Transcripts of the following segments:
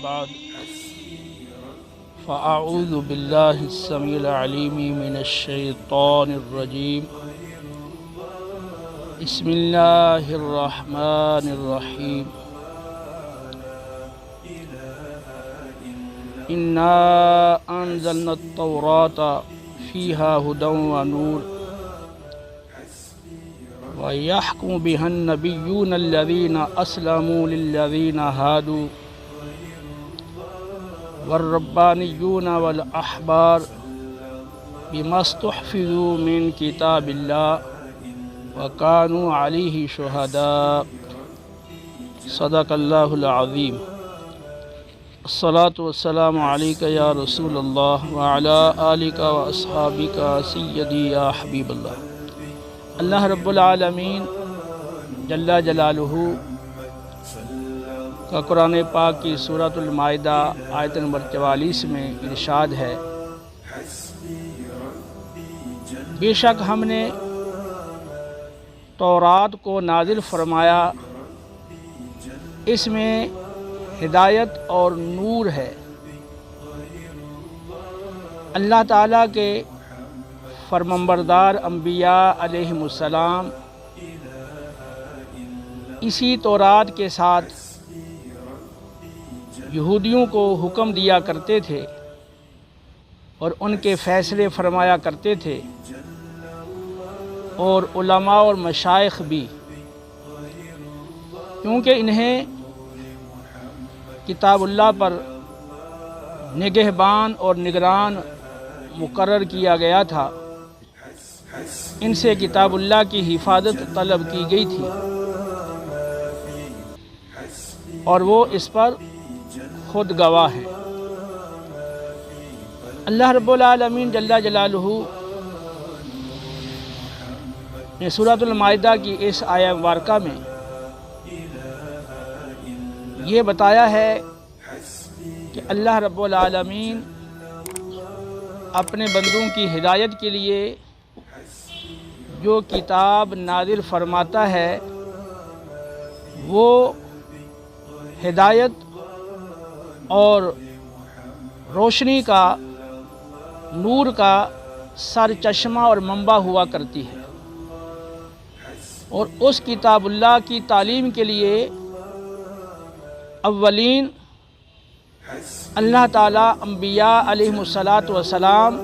بعد فأعوذ بالله السميع العليم من الشيطان الرجيم بسم الله الرحمن الرحيم إنا أنزلنا التوراة فيها هدى ونور ويحكم بها النبيون الذين أسلموا للذين هادوا والربانيون والأحبار بما استحفظوا من كتاب الله وكانوا عليه شهداء صدق الله العظيم الصلاة والسلام عليك يا رسول الله وعلى آلك وأصحابك سيدي يا حبيب الله۔ اللہ رب العالمین جل جلالہ کا قرآن پاک کی سورۃ المائدہ آیت نمبر 44 میں ارشاد ہے، بے شک ہم نے تورات کو نازل فرمایا، اس میں ہدایت اور نور ہے۔ اللہ تعالیٰ کے فرمانبردار انبیاء علیہم السلام اسی تورات کے ساتھ یہودیوں کو حکم دیا کرتے تھے اور ان کے فیصلے فرمایا کرتے تھے، اور علماء اور مشائخ بھی، کیونکہ انہیں کتاب اللہ پر نگہبان اور نگران مقرر کیا گیا تھا، ان سے کتاب اللہ کی حفاظت طلب کی گئی تھی اور وہ اس پر خود گواہ ہیں۔ اللہ رب العالمین جل جلالہ نے سورۃ المائدہ کی اس آیہ مبارکہ میں یہ بتایا ہے کہ اللہ رب العالمین اپنے بندوں کی ہدایت کے لیے جو کتاب نازل فرماتا ہے وہ ہدایت اور روشنی کا، نور کا سر چشمہ اور منبع ہوا کرتی ہے، اور اس کتاب اللہ کی تعلیم کے لیے اولین اللہ تعالیٰ انبیاء علیہم السلام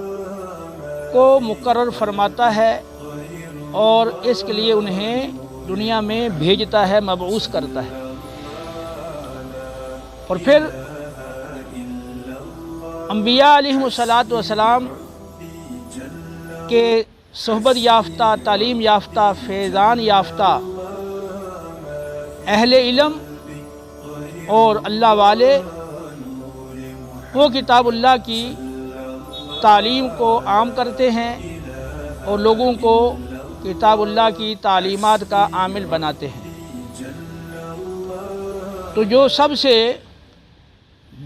کو مقرر فرماتا ہے اور اس کے لیے انہیں دنیا میں بھیجتا ہے، مبعوث کرتا ہے، اور پھر انبیاء علیہم السلام کے صحبت یافتہ، تعلیم یافتہ، فیضان یافتہ اہل علم اور اللہ والے وہ کتاب اللہ کی تعلیم کو عام کرتے ہیں اور لوگوں کو کتاب اللہ کی تعلیمات کا عامل بناتے ہیں۔ تو جو سب سے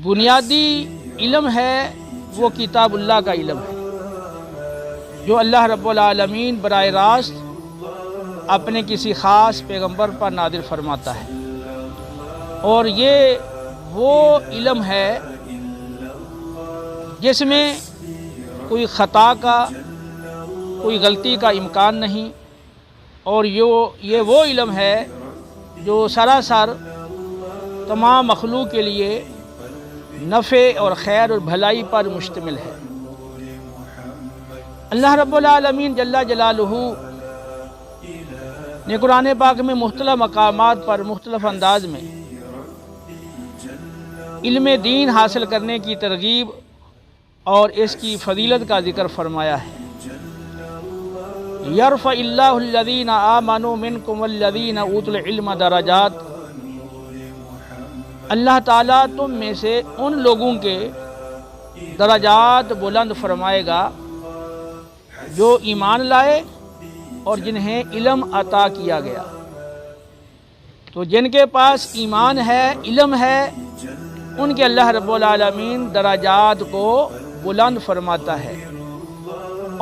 بنیادی علم ہے وہ کتاب اللہ کا علم ہے، جو اللہ رب العالمین براہ راست اپنے کسی خاص پیغمبر پر نازل فرماتا ہے، اور یہ وہ علم ہے جس میں کوئی خطا کا، کوئی غلطی کا امکان نہیں، اور یہ وہ علم ہے جو سراسر تمام مخلوق کے لیے نفع اور خیر اور بھلائی پر مشتمل ہے۔ اللہ رب العالمین جل جلالہ نے قرآن پاک میں مختلف مقامات پر مختلف انداز میں علم دین حاصل کرنے کی ترغیب اور اس کی فضیلت کا ذکر فرمایا ہے۔ یرفع اللہ الذین آمنوا منکم والذین اوتوا العلم درجات، اللہ تعالیٰ تم میں سے ان لوگوں کے درجات بلند فرمائے گا جو ایمان لائے اور جنہیں علم عطا کیا گیا۔ تو جن کے پاس ایمان ہے، علم ہے، ان کے اللہ رب العالمین درجات کو بلند فرماتا ہے،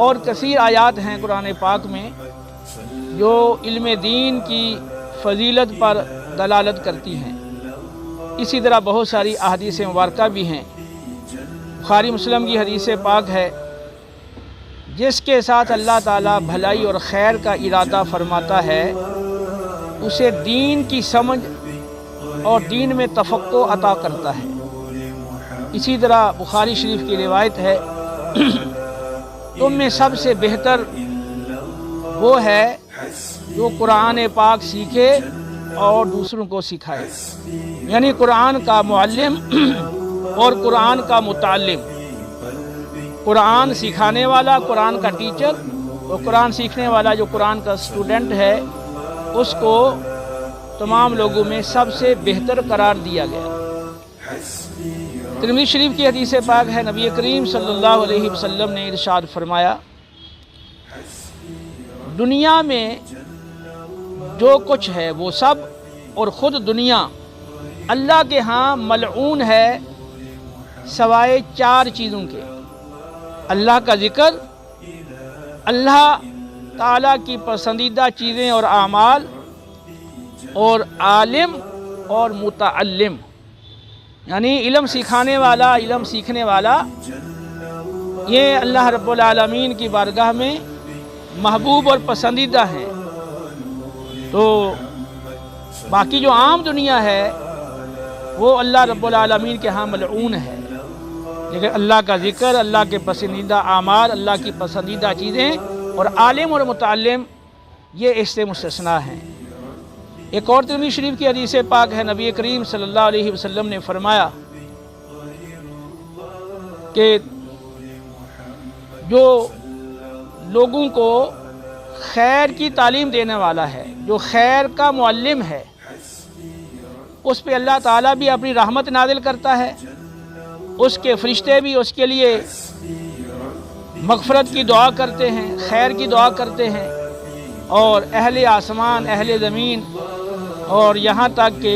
اور کثیر آیات ہیں قرآن پاک میں جو علم دین کی فضیلت پر دلالت کرتی ہیں۔ اسی طرح بہت ساری احادیث مبارکہ بھی ہیں۔ بخاری مسلم کی حدیث پاک ہے، جس کے ساتھ اللہ تعالیٰ بھلائی اور خیر کا ارادہ فرماتا ہے اسے دین کی سمجھ اور دین میں تفقہ عطا کرتا ہے۔ اسی طرح بخاری شریف کی روایت ہے، تم میں سب سے بہتر وہ ہے جو قرآن پاک سیکھے اور دوسروں کو سکھائے، یعنی قرآن کا معلم اور قرآن کا متعلم، قرآن سکھانے والا، قرآن کا ٹیچر، اور قرآن سیکھنے والا جو قرآن کا اسٹوڈنٹ ہے، اس کو تمام لوگوں میں سب سے بہتر قرار دیا گیا۔ ترمذی شریف کی حدیث پاک ہے، نبی کریم صلی اللہ علیہ وسلم نے ارشاد فرمایا، دنیا میں جو کچھ ہے وہ سب اور خود دنیا اللہ کے ہاں ملعون ہے سوائے 4 چیزوں کے: اللہ کا ذکر، اللہ تعالیٰ کی پسندیدہ چیزیں اور اعمال، اور عالم اور متعلم، یعنی علم سکھانے والا، علم سیکھنے والا۔ یہ اللہ رب العالمین کی بارگاہ میں محبوب اور پسندیدہ ہیں۔ تو باقی جو عام دنیا ہے وہ اللہ رب العالمین کے ہاں ملعون ہے، لیکن اللہ کا ذکر، اللہ کے پسندیدہ اعمال، اللہ کی پسندیدہ چیزیں اور عالم اور متعلم یہ اس سے مستثنیٰ ہیں۔ ایک اور ترمذی شریف کی حدیث پاک ہے، نبی کریم صلی اللہ علیہ وسلم نے فرمایا کہ جو لوگوں کو خیر کی تعلیم دینے والا ہے، جو خیر کا معلم ہے، اس پہ اللہ تعالیٰ بھی اپنی رحمت نازل کرتا ہے، اس کے فرشتے بھی اس کے لیے مغفرت کی دعا کرتے ہیں، خیر کی دعا کرتے ہیں، اور اہل آسمان، اہل زمین، اور یہاں تک کہ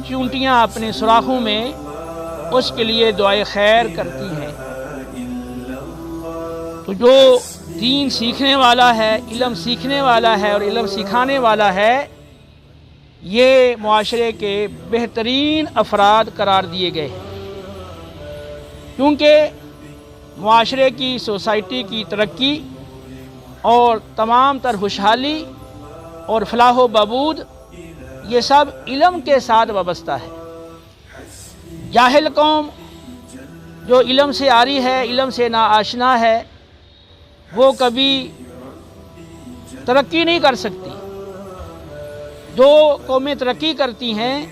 چونٹیاں اپنے سوراخوں میں اس کے لیے دعائے خیر کرتی ہیں۔ تو جو دین سیکھنے والا ہے، علم سیکھنے والا ہے اور علم سکھانے والا ہے، یہ معاشرے کے بہترین افراد قرار دیے گئے ہیں، کیونکہ معاشرے کی، سوسائٹی کی ترقی اور تمام تر خوشحالی اور فلاح و بہبود یہ سب علم کے ساتھ وابستہ ہے۔ جاہل قوم جو علم سے عاری ہے، علم سے ناآشنا ہے، وہ کبھی ترقی نہیں کر سکتی۔ جو قومیں ترقی کرتی ہیں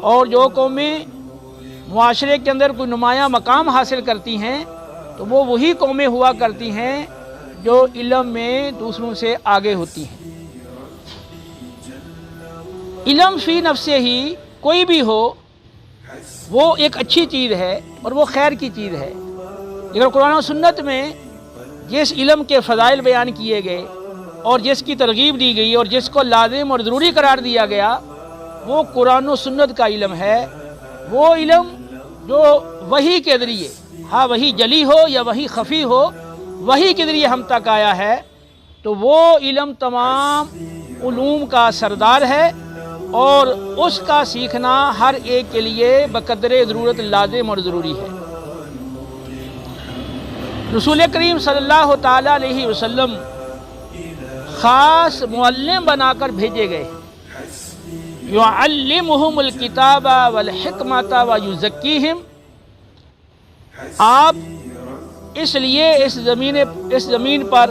اور جو قومیں معاشرے کے اندر کوئی نمایاں مقام حاصل کرتی ہیں، تو وہ وہی قومیں ہوا کرتی ہیں جو علم میں دوسروں سے آگے ہوتی ہیں۔ علم فی نفسے ہی کوئی بھی ہو وہ ایک اچھی چیز ہے اور وہ خیر کی چیز ہے، لیکن قرآن و سنت میں جس علم کے فضائل بیان کیے گئے اور جس کی ترغیب دی گئی اور جس کو لازم اور ضروری قرار دیا گیا، وہ قرآن و سنت کا علم ہے۔ وہ علم جو وحی کے ذریعے، ہاں وحی جلی ہو یا وحی خفی ہو، وحی کے ذریعے ہم تک آیا ہے، تو وہ علم تمام علوم کا سردار ہے، اور اس کا سیکھنا ہر ایک کے لیے بقدر ضرورت لازم اور ضروری ہے۔ رسول کریم صلی اللہ تعالیٰ علیہ وسلم خاص معلم بنا کر بھیجے گئے، یعلمہم الکتاب والحکمت ویزکیہم۔ آپ اس لیے اس زمین پر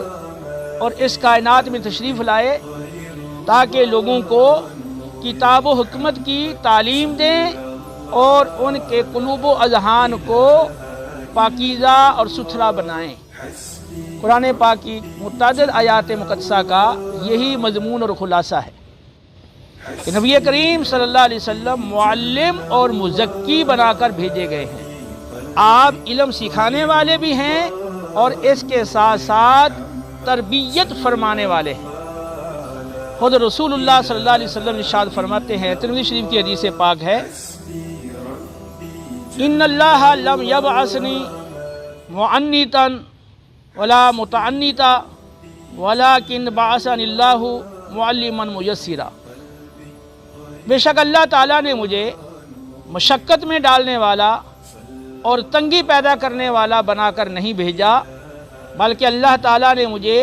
اور اس کائنات میں تشریف لائے تاکہ لوگوں کو کتاب و حکمت کی تعلیم دیں اور ان کے قلوب و اذہان کو پاکیزہ اور ستھرا بنائیں۔ قرآن پاک کی متعدد آیات مقدسہ کا یہی مضمون اور خلاصہ ہے کہ نبی کریم صلی اللہ علیہ وسلم معلم اور مزکی بنا کر بھیجے گئے ہیں۔ آپ علم سکھانے والے بھی ہیں اور اس کے ساتھ ساتھ تربیت فرمانے والے ہیں۔ خود رسول اللہ صلی اللہ علیہ وسلم ارشاد فرماتے ہیں، ترمذی شریف کی حدیث پاک ہے، ان اللہ لم یبعثنی معنتا ولا متعنتا ولکن بعثنی اللہ معلما میسرا۔ بے شک اللہ تعالیٰ نے مجھے مشقت میں ڈالنے والا اور تنگی پیدا کرنے والا بنا کر نہیں بھیجا، بلکہ اللہ تعالیٰ نے مجھے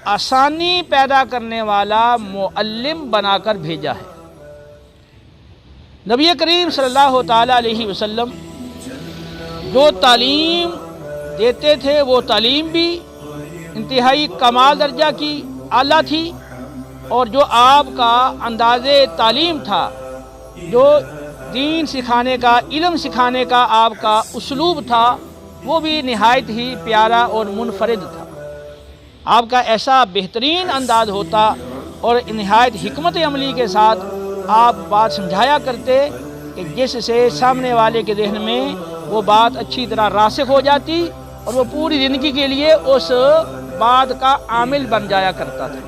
آسانی پیدا کرنے والا معلم بنا کر بھیجا ہے۔ نبی کریم صلی اللہ تعالیٰ علیہ وسلم جو تعلیم دیتے تھے وہ تعلیم بھی انتہائی کمال درجہ کی اعلیٰ تھی، اور جو آپ کا انداز تعلیم تھا، جو دین سکھانے کا، علم سکھانے کا آپ کا اسلوب تھا، وہ بھی نہایت ہی پیارا اور منفرد تھا۔ آپ کا ایسا بہترین انداز ہوتا اور نہایت حکمت عملی کے ساتھ آپ بات سمجھایا کرتے کہ جس سے سامنے والے کے ذہن میں وہ بات اچھی طرح راسخ ہو جاتی اور وہ پوری زندگی کے لیے اس بات کا عامل بن جایا کرتا تھا۔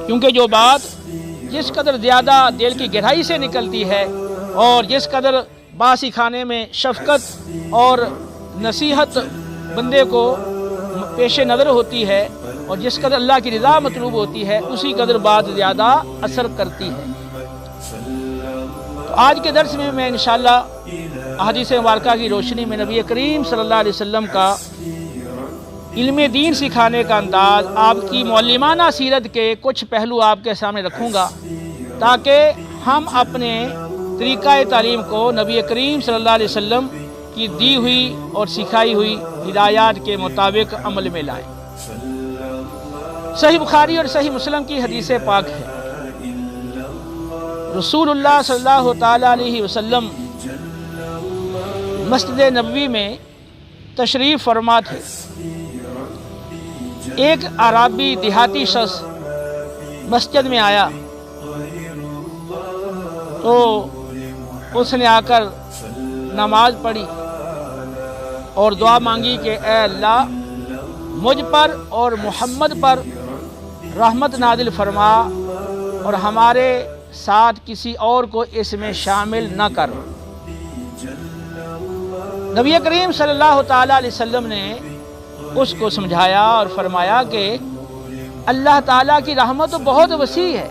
کیونکہ جو بات جس قدر زیادہ دل کی گہرائی سے نکلتی ہے اور جس قدر بات سکھانے میں شفقت اور نصیحت بندے کو پیش نظر ہوتی ہے اور جس قدر اللہ کی رضا مطلوب ہوتی ہے، اسی قدر بات زیادہ اثر کرتی ہے۔ تو آج کے درس میں انشاءاللہ احادیث مبارکہ کی روشنی میں نبی کریم صلی اللہ علیہ وسلم کا علم دین سکھانے کا انداز، آپ کی معلمانہ سیرت کے کچھ پہلو آپ کے سامنے رکھوں گا، تاکہ ہم اپنے طریقہ تعلیم کو نبی کریم صلی اللہ علیہ وسلم کی دی ہوئی اور سکھائی ہوئی ہدایات کے مطابق عمل میں لائیں۔ صحیح بخاری اور صحیح مسلم کی حدیث پاک ہے، رسول اللہ صلی اللہ تعالیٰ علیہ وسلم مسجد نبوی میں تشریف فرما تھے۔ ایک اعرابی دیہاتی شخص مسجد میں آیا تو اس نے آ کر نماز پڑھی اور دعا مانگی کہ اے اللہ مجھ پر اور محمد پر رحمت نازل فرما اور ہمارے ساتھ کسی اور کو اس میں شامل نہ کر۔ نبی کریم صلی اللہ تعالیٰ علیہ وسلم نے اس کو سمجھایا اور فرمایا کہ اللہ تعالیٰ کی رحمت بہت وسیع ہے،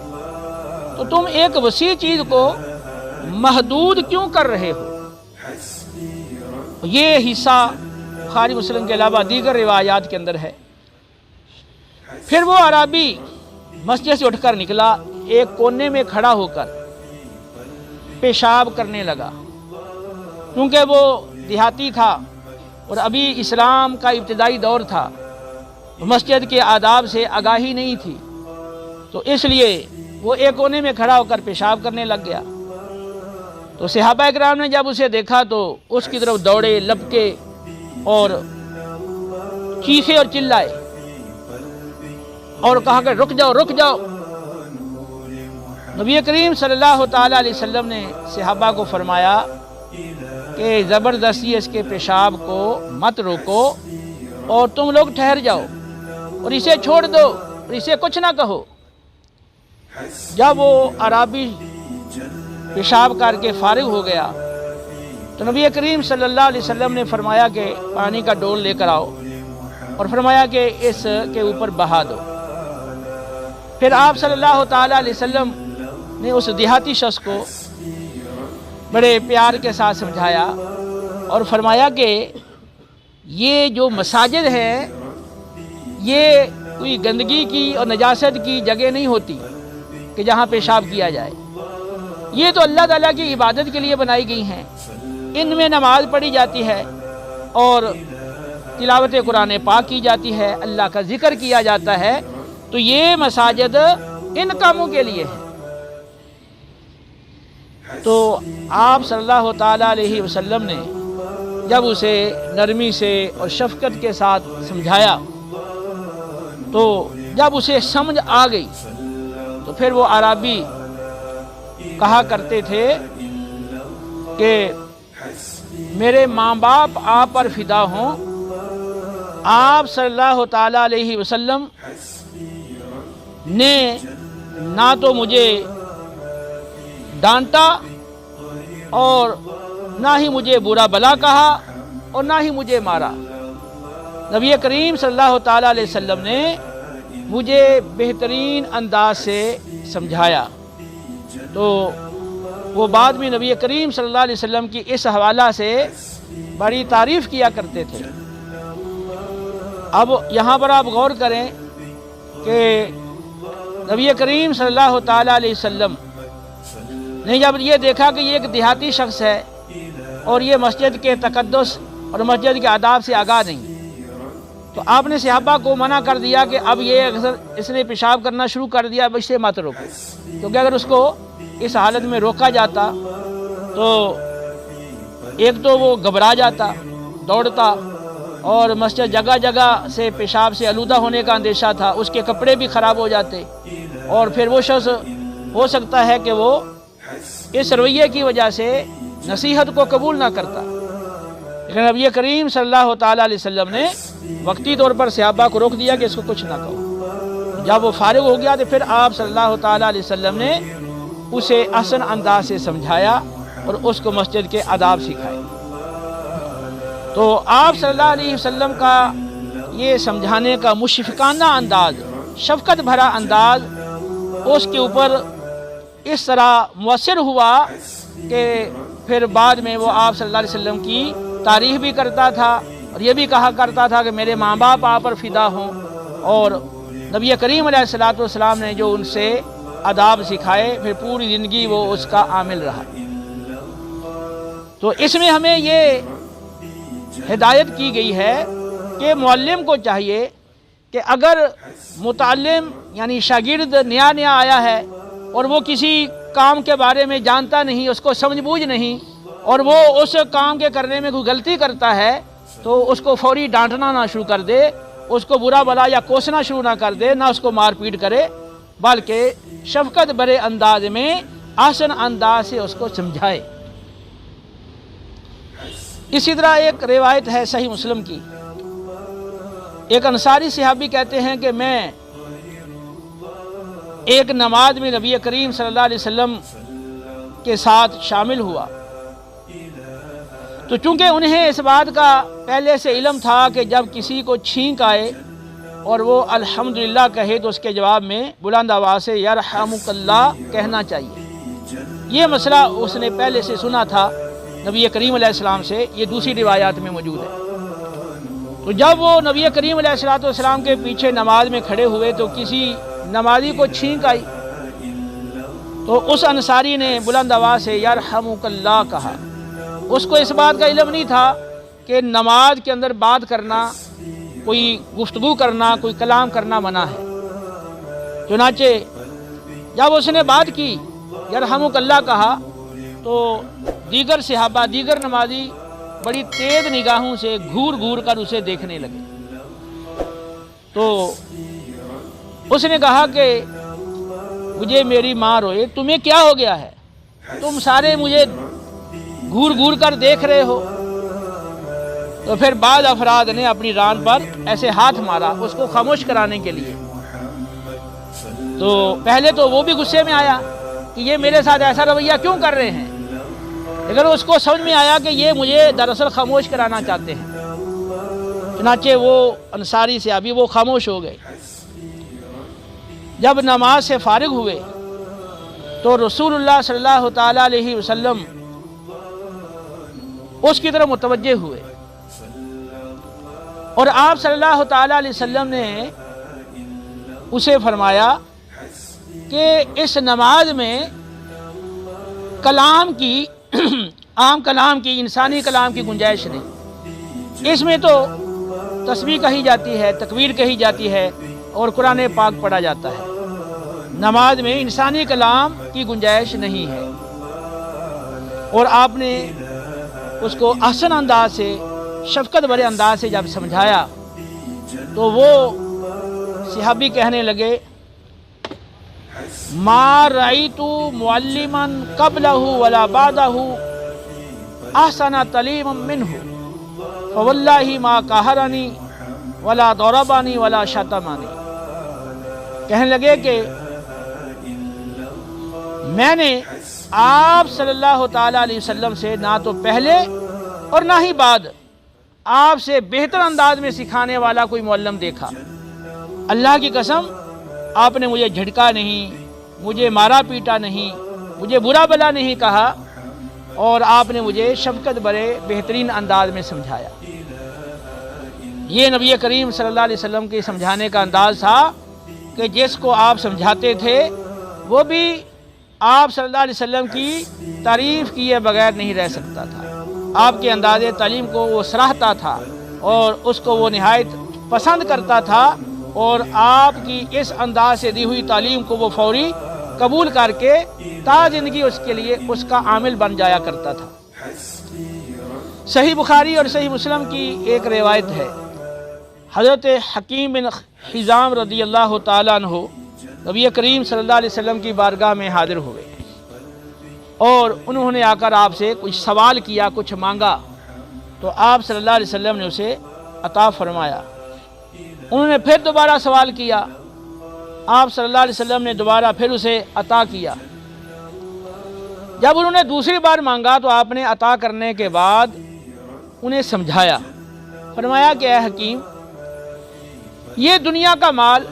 تو تم ایک وسیع چیز کو محدود کیوں کر رہے ہو؟ یہ حصہ بخاری مسلم کے علاوہ دیگر روایات کے اندر ہے۔ پھر وہ اعرابی مسجد سے اٹھ کر نکلا، ایک کونے میں کھڑا ہو کر پیشاب کرنے لگا، کیونکہ وہ دیہاتی تھا اور ابھی اسلام کا ابتدائی دور تھا، مسجد کے آداب سے آگاہی نہیں تھی، تو اس لیے وہ ایک کونے میں کھڑا ہو کر پیشاب کرنے لگ گیا۔ تو صحابہ اکرام نے جب اسے دیکھا تو اس کی طرف دوڑے، لپکے اور چیخے اور چلائے اور کہا کہ رک جاؤ رک جاؤ۔ نبی کریم صلی اللہ تعالیٰ علیہ وسلم نے صحابہ کو فرمایا کہ زبردستی اس کے پیشاب کو مت روکو اور تم لوگ ٹھہر جاؤ اور اسے چھوڑ دو اور اسے کچھ نہ کہو۔ جب وہ اعرابی پیشاب کر کے فارغ ہو گیا تو نبی کریم صلی اللہ علیہ وسلم نے فرمایا کہ پانی کا ڈول لے کر آؤ اور فرمایا کہ اس کے اوپر بہا دو۔ پھر آپ صلی اللہ تعالیٰ علیہ وسلم نے اس دیہاتی شخص کو بڑے پیار کے ساتھ سمجھایا اور فرمایا کہ یہ جو مساجد ہے یہ کوئی گندگی کی اور نجاست کی جگہ نہیں ہوتی کہ جہاں پیشاب کیا جائے، یہ تو اللہ تعالیٰ کی عبادت کے لیے بنائی گئی ہیں، ان میں نماز پڑھی جاتی ہے اور تلاوت قرآن پاک کی جاتی ہے، اللہ کا ذکر کیا جاتا ہے، تو یہ مساجد ان کاموں کے لیے ہے۔ تو آپ صلی اللہ تعالیٰ علیہ وسلم نے جب اسے نرمی سے اور شفقت کے ساتھ سمجھایا تو جب اسے سمجھ آ گئی تو پھر وہ اعرابی کہا کرتے تھے کہ میرے ماں باپ آپ پر فدا ہوں، آپ صلی اللہ تعالیٰ علیہ وسلم نے نہ تو مجھے ڈانٹا اور نہ ہی مجھے برا بلا کہا اور نہ ہی مجھے مارا۔ نبی کریم صلی اللہ تعالیٰ علیہ وسلم نے مجھے بہترین انداز سے سمجھایا۔ تو وہ بعد میں نبی کریم صلی اللہ علیہ وسلم کی اس حوالہ سے بڑی تعریف کیا کرتے تھے۔ اب یہاں پر آپ غور کریں کہ نبی کریم صلی اللہ تعالیٰ علیہ وسلم نے جب یہ دیکھا کہ یہ ایک دیہاتی شخص ہے اور یہ مسجد کے تقدس اور مسجد کے آداب سے آگاہ نہیں، تو آپ نے صحابہ کو منع کر دیا کہ اب یہ اکثر اس نے پیشاب کرنا شروع کر دیا، اب اسے مت روکو، کیونکہ اگر اس کو اس حالت میں روکا جاتا تو ایک تو وہ گھبرا جاتا، دوڑتا، اور مسجد جگہ جگہ سے پیشاب سے آلودہ ہونے کا اندیشہ تھا، اس کے کپڑے بھی خراب ہو جاتے، اور پھر وہ شخص ہو سکتا ہے کہ وہ اس رویے کی وجہ سے نصیحت کو قبول نہ کرتا۔ لیکن نبی کریم صلی اللہ تعالیٰ علیہ وسلم نے وقتی طور پر صحابہ کو روک دیا کہ اس کو کچھ نہ کہو۔ جب وہ فارغ ہو گیا تو پھر آپ صلی اللہ تعالیٰ علیہ وسلم نے اسے احسن انداز سے سمجھایا اور اس کو مسجد کے آداب سکھائے۔ تو آپ صلی اللہ علیہ وسلم کا یہ سمجھانے کا مشفقانہ انداز، شفقت بھرا انداز اس کے اوپر اس طرح مؤثر ہوا کہ پھر بعد میں وہ آپ صلی اللہ علیہ وسلم کی تعریف بھی کرتا تھا اور یہ بھی کہا کرتا تھا کہ میرے ماں باپ آپ پر فدا ہوں، اور نبی کریم علیہ الصلوۃ والسلام نے جو ان سے آداب سکھائے پھر پوری زندگی وہ اس کا عامل رہا۔ تو اس میں ہمیں یہ ہدایت کی گئی ہے کہ معلم کو چاہیے کہ اگر متعلم یعنی شاگرد نیا نیا آیا ہے اور وہ کسی کام کے بارے میں جانتا نہیں، اس کو سمجھ بوجھ نہیں، اور وہ اس کام کے کرنے میں کوئی غلطی کرتا ہے تو اس کو فوری ڈانٹنا نہ شروع کر دے، اس کو برا بھلا یا کوسنا شروع نہ کر دے، نہ اس کو مار پیٹ کرے، بلکہ شفقت بھرے انداز میں احسن انداز سے اس کو سمجھائے۔ اسی طرح ایک روایت ہے صحیح مسلم کی، ایک انصاری صحابی کہتے ہیں کہ میں ایک نماز میں نبی کریم صلی اللہ علیہ وسلم کے ساتھ شامل ہوا، تو چونکہ انہیں اس بات کا پہلے سے علم تھا کہ جب کسی کو چھینک آئے اور وہ الحمدللہ کہے تو اس کے جواب میں بلند آواز سے یرحمک اللہ کہنا چاہیے۔ یہ مسئلہ اس نے پہلے سے سنا تھا نبی کریم علیہ السلام سے، یہ دوسری روایات میں موجود ہے۔ تو جب وہ نبی کریم علیہ السلام کے پیچھے نماز میں کھڑے ہوئے تو کسی نمازی کو چھینک آئی، تو اس انصاری نے بلند آواز سے یرحمک اللہ کہا۔ اس کو اس بات کا علم نہیں تھا کہ نماز کے اندر بات کرنا، کوئی گفتگو کرنا، کوئی کلام کرنا منع ہے۔ چنانچہ جب اس نے بات کی، یرحمک اللہ کہا، تو دیگر صحابہ، دیگر نمازی بڑی تیز نگاہوں سے گھور گھور کر اسے دیکھنے لگے۔ تو اس نے کہا کہ مجھے میری ماں روئے، تمہیں کیا ہو گیا ہے؟ تم سارے مجھے گھور گھور کر دیکھ رہے ہو۔ تو پھر بعض افراد نے اپنی ران پر ایسے ہاتھ مارا اس کو خاموش کرانے کے لیے۔ تو پہلے تو وہ بھی غصے میں آیا کہ یہ میرے ساتھ ایسا رویہ کیوں کر رہے ہیں، لیکن اس کو سمجھ میں آیا کہ یہ مجھے دراصل خاموش کرانا چاہتے ہیں۔ چنانچہ وہ انصاری سے ابھی وہ خاموش ہو گئے۔ جب نماز سے فارغ ہوئے تو رسول اللہ صلی اللہ تعالیٰ علیہ وسلم اس کی طرف متوجہ ہوئے، اور آپ صلی اللہ تعالیٰ علیہ وسلم نے اسے فرمایا کہ اس نماز میں کلام کی عام کلام کی، انسانی کلام کی گنجائش نہیں، اس میں تو تسبیح کہی جاتی ہے، تکبیر کہی جاتی ہے اور قرآن پاک پڑھا جاتا ہے، نماز میں انسانی کلام کی گنجائش نہیں ہے۔ اور آپ نے اس کو احسن انداز سے، شفقت بھرے انداز سے جب سمجھایا تو وہ صحابی کہنے لگے ما رأیت معلما قبلہ ولا بعدہ احسن تعلیما منہ فواللہ ما قہرنی ولا ضربنی ولا شتمنی۔ کہنے لگے کہ میں نے آپ صلی اللہ تعالیٰ علیہ وسلم سے نہ تو پہلے اور نہ ہی بعد آپ سے بہتر انداز میں سکھانے والا کوئی معلم دیکھا۔ اللہ کی قسم، آپ نے مجھے جھٹکا نہیں، مجھے مارا پیٹا نہیں، مجھے برا بلا نہیں کہا اور آپ نے مجھے شفقت بھرے بہترین انداز میں سمجھایا۔ یہ نبی کریم صلی اللہ علیہ وسلم کے سمجھانے کا انداز تھا کہ جس کو آپ سمجھاتے تھے وہ بھی آپ صلی اللہ علیہ وسلم کی تعریف کیے بغیر نہیں رہ سکتا تھا۔ آپ کے انداز تعلیم کو وہ سراہتا تھا اور اس کو وہ نہایت پسند کرتا تھا، اور آپ کی اس انداز سے دی ہوئی تعلیم کو وہ فوری قبول کر کے تا زندگی اس کے لیے اس کا عامل بن جایا کرتا تھا۔ صحیح بخاری اور صحیح مسلم کی ایک روایت ہے، حضرت حکیم بن حزام رضی اللہ تعالیٰ عنہ نبی کریم صلی اللہ علیہ وسلم کی بارگاہ میں حاضر ہوئے اور انہوں نے آ کر آپ سے کچھ سوال کیا، کچھ مانگا، تو آپ صلی اللہ علیہ وسلم نے اسے عطا فرمایا۔ انہوں نے پھر دوبارہ سوال کیا، آپ صلی اللہ علیہ وسلم نے دوبارہ پھر اسے عطا کیا۔ جب انہوں نے دوسری بار مانگا تو آپ نے عطا کرنے کے بعد انہیں سمجھایا، فرمایا کہ اے حکیم، یہ دنیا کا مال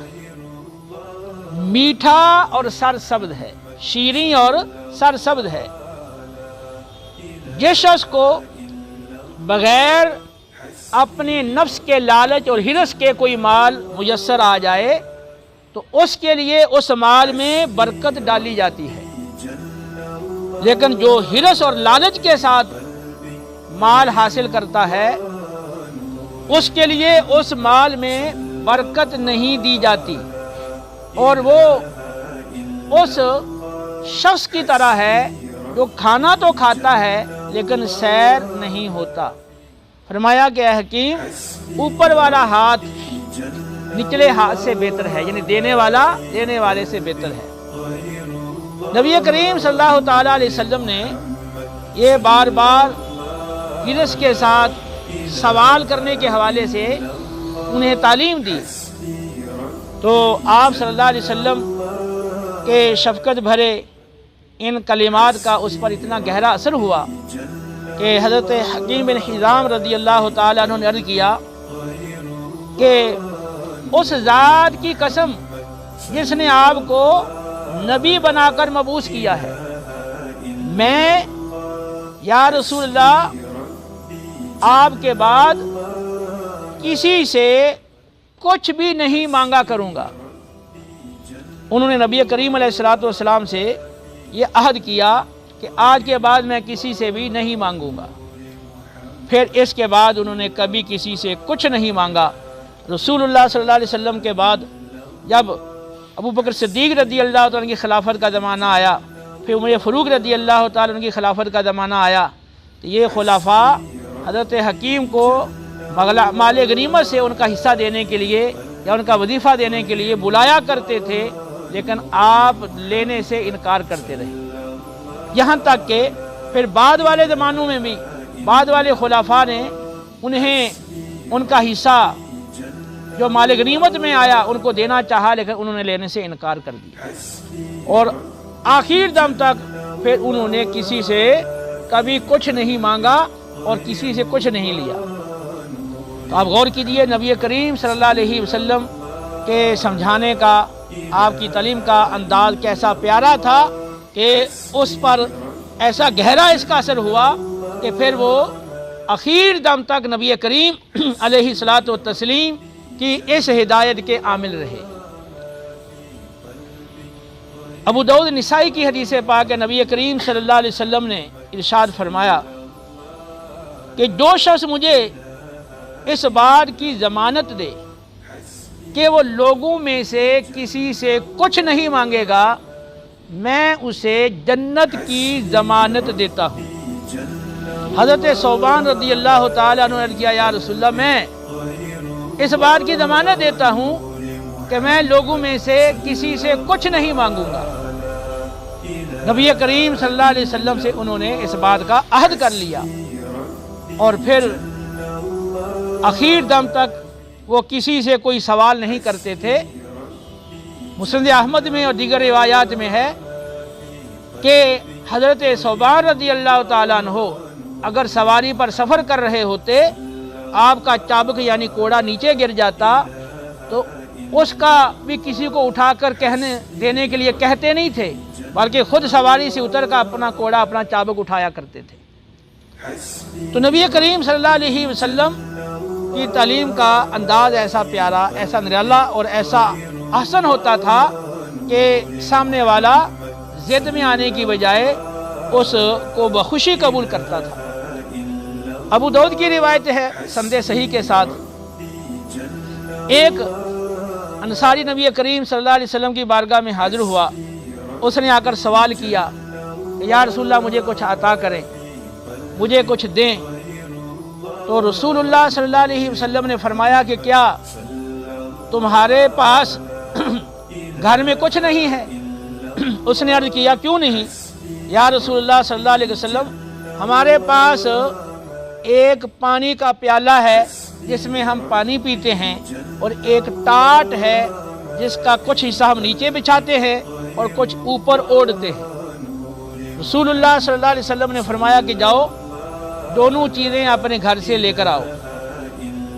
میٹھا اور سرسبز ہے، شیریں اور سرسبز ہے۔ جس شخص کو بغیر اپنے نفس کے لالچ اور ہرس کے کوئی مال میسر آ جائے تو اس کے لیے اس مال میں برکت ڈالی جاتی ہے، لیکن جو ہرس اور لالچ کے ساتھ مال حاصل کرتا ہے اس کے لیے اس مال میں برکت نہیں دی جاتی، اور وہ اس شخص کی طرح ہے جو کھانا تو کھاتا ہے لیکن سیر نہیں ہوتا۔ فرمایا کہ اے حکیم، اوپر والا ہاتھ نچلے ہاتھ سے بہتر ہے، یعنی دینے والا دینے والے سے بہتر ہے۔ نبی کریم صلی اللہ تعالیٰ علیہ وسلم نے یہ بار بار حرص کے ساتھ سوال کرنے کے حوالے سے انہیں تعلیم دی، تو آپ صلی اللہ علیہ وسلم کے شفقت بھرے ان کلمات کا اس پر اتنا گہرا اثر ہوا کہ حضرت حکیم بن حزام رضی اللہ تعالیٰ عنہ نے عرض کیا کہ اس ذات کی قسم جس نے آپ کو نبی بنا کر مبعوث کیا ہے، میں یا رسول اللہ آپ کے بعد کسی سے کچھ بھی نہیں مانگا کروں گا۔ انہوں نے نبی کریم علیہ الصلوۃ والسلام سے یہ عہد کیا کہ آج کے بعد میں کسی سے بھی نہیں مانگوں گا۔ پھر اس کے بعد انہوں نے کبھی کسی سے کچھ نہیں مانگا۔ رسول اللہ صلی اللہ علیہ وسلم کے بعد جب ابو بکر صدیق رضی اللہ تعالیٰ عنہ کی خلافت کا زمانہ آیا، پھر عمر فاروق رضی اللہ تعالیٰ عنہ کی خلافت کا زمانہ آیا، تو یہ خلفاء حضرت حکیم کو مال غنیمت سے ان کا حصہ دینے کے لیے یا ان کا وظیفہ دینے کے لیے بلایا کرتے تھے، لیکن آپ لینے سے انکار کرتے رہے، یہاں تک کہ پھر بعد والے زمانوں میں بھی بعد والے خلفاء نے انہیں ان کا حصہ جو مال غنیمت میں آیا ان کو دینا چاہا، لیکن انہوں نے لینے سے انکار کر دیا، اور آخر دم تک پھر انہوں نے کسی سے کبھی کچھ نہیں مانگا اور کسی سے کچھ نہیں لیا۔ تو آپ غور کیجئے نبی کریم صلی اللہ علیہ وسلم کے سمجھانے کا، آپ کی تعلیم کا انداز کیسا پیارا تھا کہ اس پر ایسا گہرا اس کا اثر ہوا کہ پھر وہ آخر دم تک نبی کریم علیہ الصلوۃ والتسلیم کی اس ہدایت کے عامل رہے۔ ابو داؤد نسائی کی حدیث پاک ہے، نبی کریم صلی اللہ علیہ وسلم نے ارشاد فرمایا کہ جو شخص مجھے اس بات کی ضمانت دے کہ وہ لوگوں میں سے کسی سے کچھ نہیں مانگے گا، میں اسے جنت کی ضمانت دیتا ہوں۔ حضرت صوبان رضی اللہ تعالیٰ عنہ نے عرض کیا، یا رسول اللہ، میں اس بات کی ضمانت دیتا ہوں کہ میں لوگوں میں سے کسی سے کچھ نہیں مانگوں گا۔ نبی کریم صلی اللہ علیہ وسلم سے انہوں نے اس بات کا عہد کر لیا، اور پھر آخر دم تک وہ کسی سے کوئی سوال نہیں کرتے تھے۔ مسند احمد میں اور دیگر روایات میں ہے کہ حضرت صوبان رضی اللہ تعالیٰ عنہ اگر سواری پر سفر کر رہے ہوتے، آپ کا چابک یعنی کوڑا نیچے گر جاتا تو اس کا بھی کسی کو اٹھا کر کہنے دینے کے لیے کہتے نہیں تھے، بلکہ خود سواری سے اتر کر اپنا کوڑا اپنا چابک اٹھایا کرتے تھے۔ تو نبی کریم صلی اللہ علیہ وسلم کی تعلیم کا انداز ایسا پیارا، ایسا نرالا اور ایسا احسن ہوتا تھا کہ سامنے والا ضد میں آنے کی بجائے اس کو بخوشی قبول کرتا تھا۔ ابو داؤد کی روایت ہے سند صحیح کے ساتھ، ایک انصاری نبی کریم صلی اللہ علیہ وسلم کی بارگاہ میں حاضر ہوا۔ اس نے آ کر سوال کیا کہ یا رسول اللہ مجھے کچھ عطا کریں، مجھے کچھ دیں۔ تو رسول اللہ صلی اللہ علیہ وسلم نے فرمایا کہ کیا تمہارے پاس گھر میں کچھ نہیں ہے؟ اس نے عرض کیا کیوں نہیں یا رسول اللہ صلی اللہ علیہ وسلم، ہمارے پاس ایک پانی کا پیالہ ہے جس میں ہم پانی پیتے ہیں، اور ایک ٹاٹ ہے جس کا کچھ حصہ ہم نیچے بچھاتے ہیں اور کچھ اوپر اوڑھتے ہیں۔ رسول اللہ صلی اللہ علیہ وسلم نے فرمایا کہ جاؤ دونوں چیزیں اپنے گھر سے لے کر آؤ۔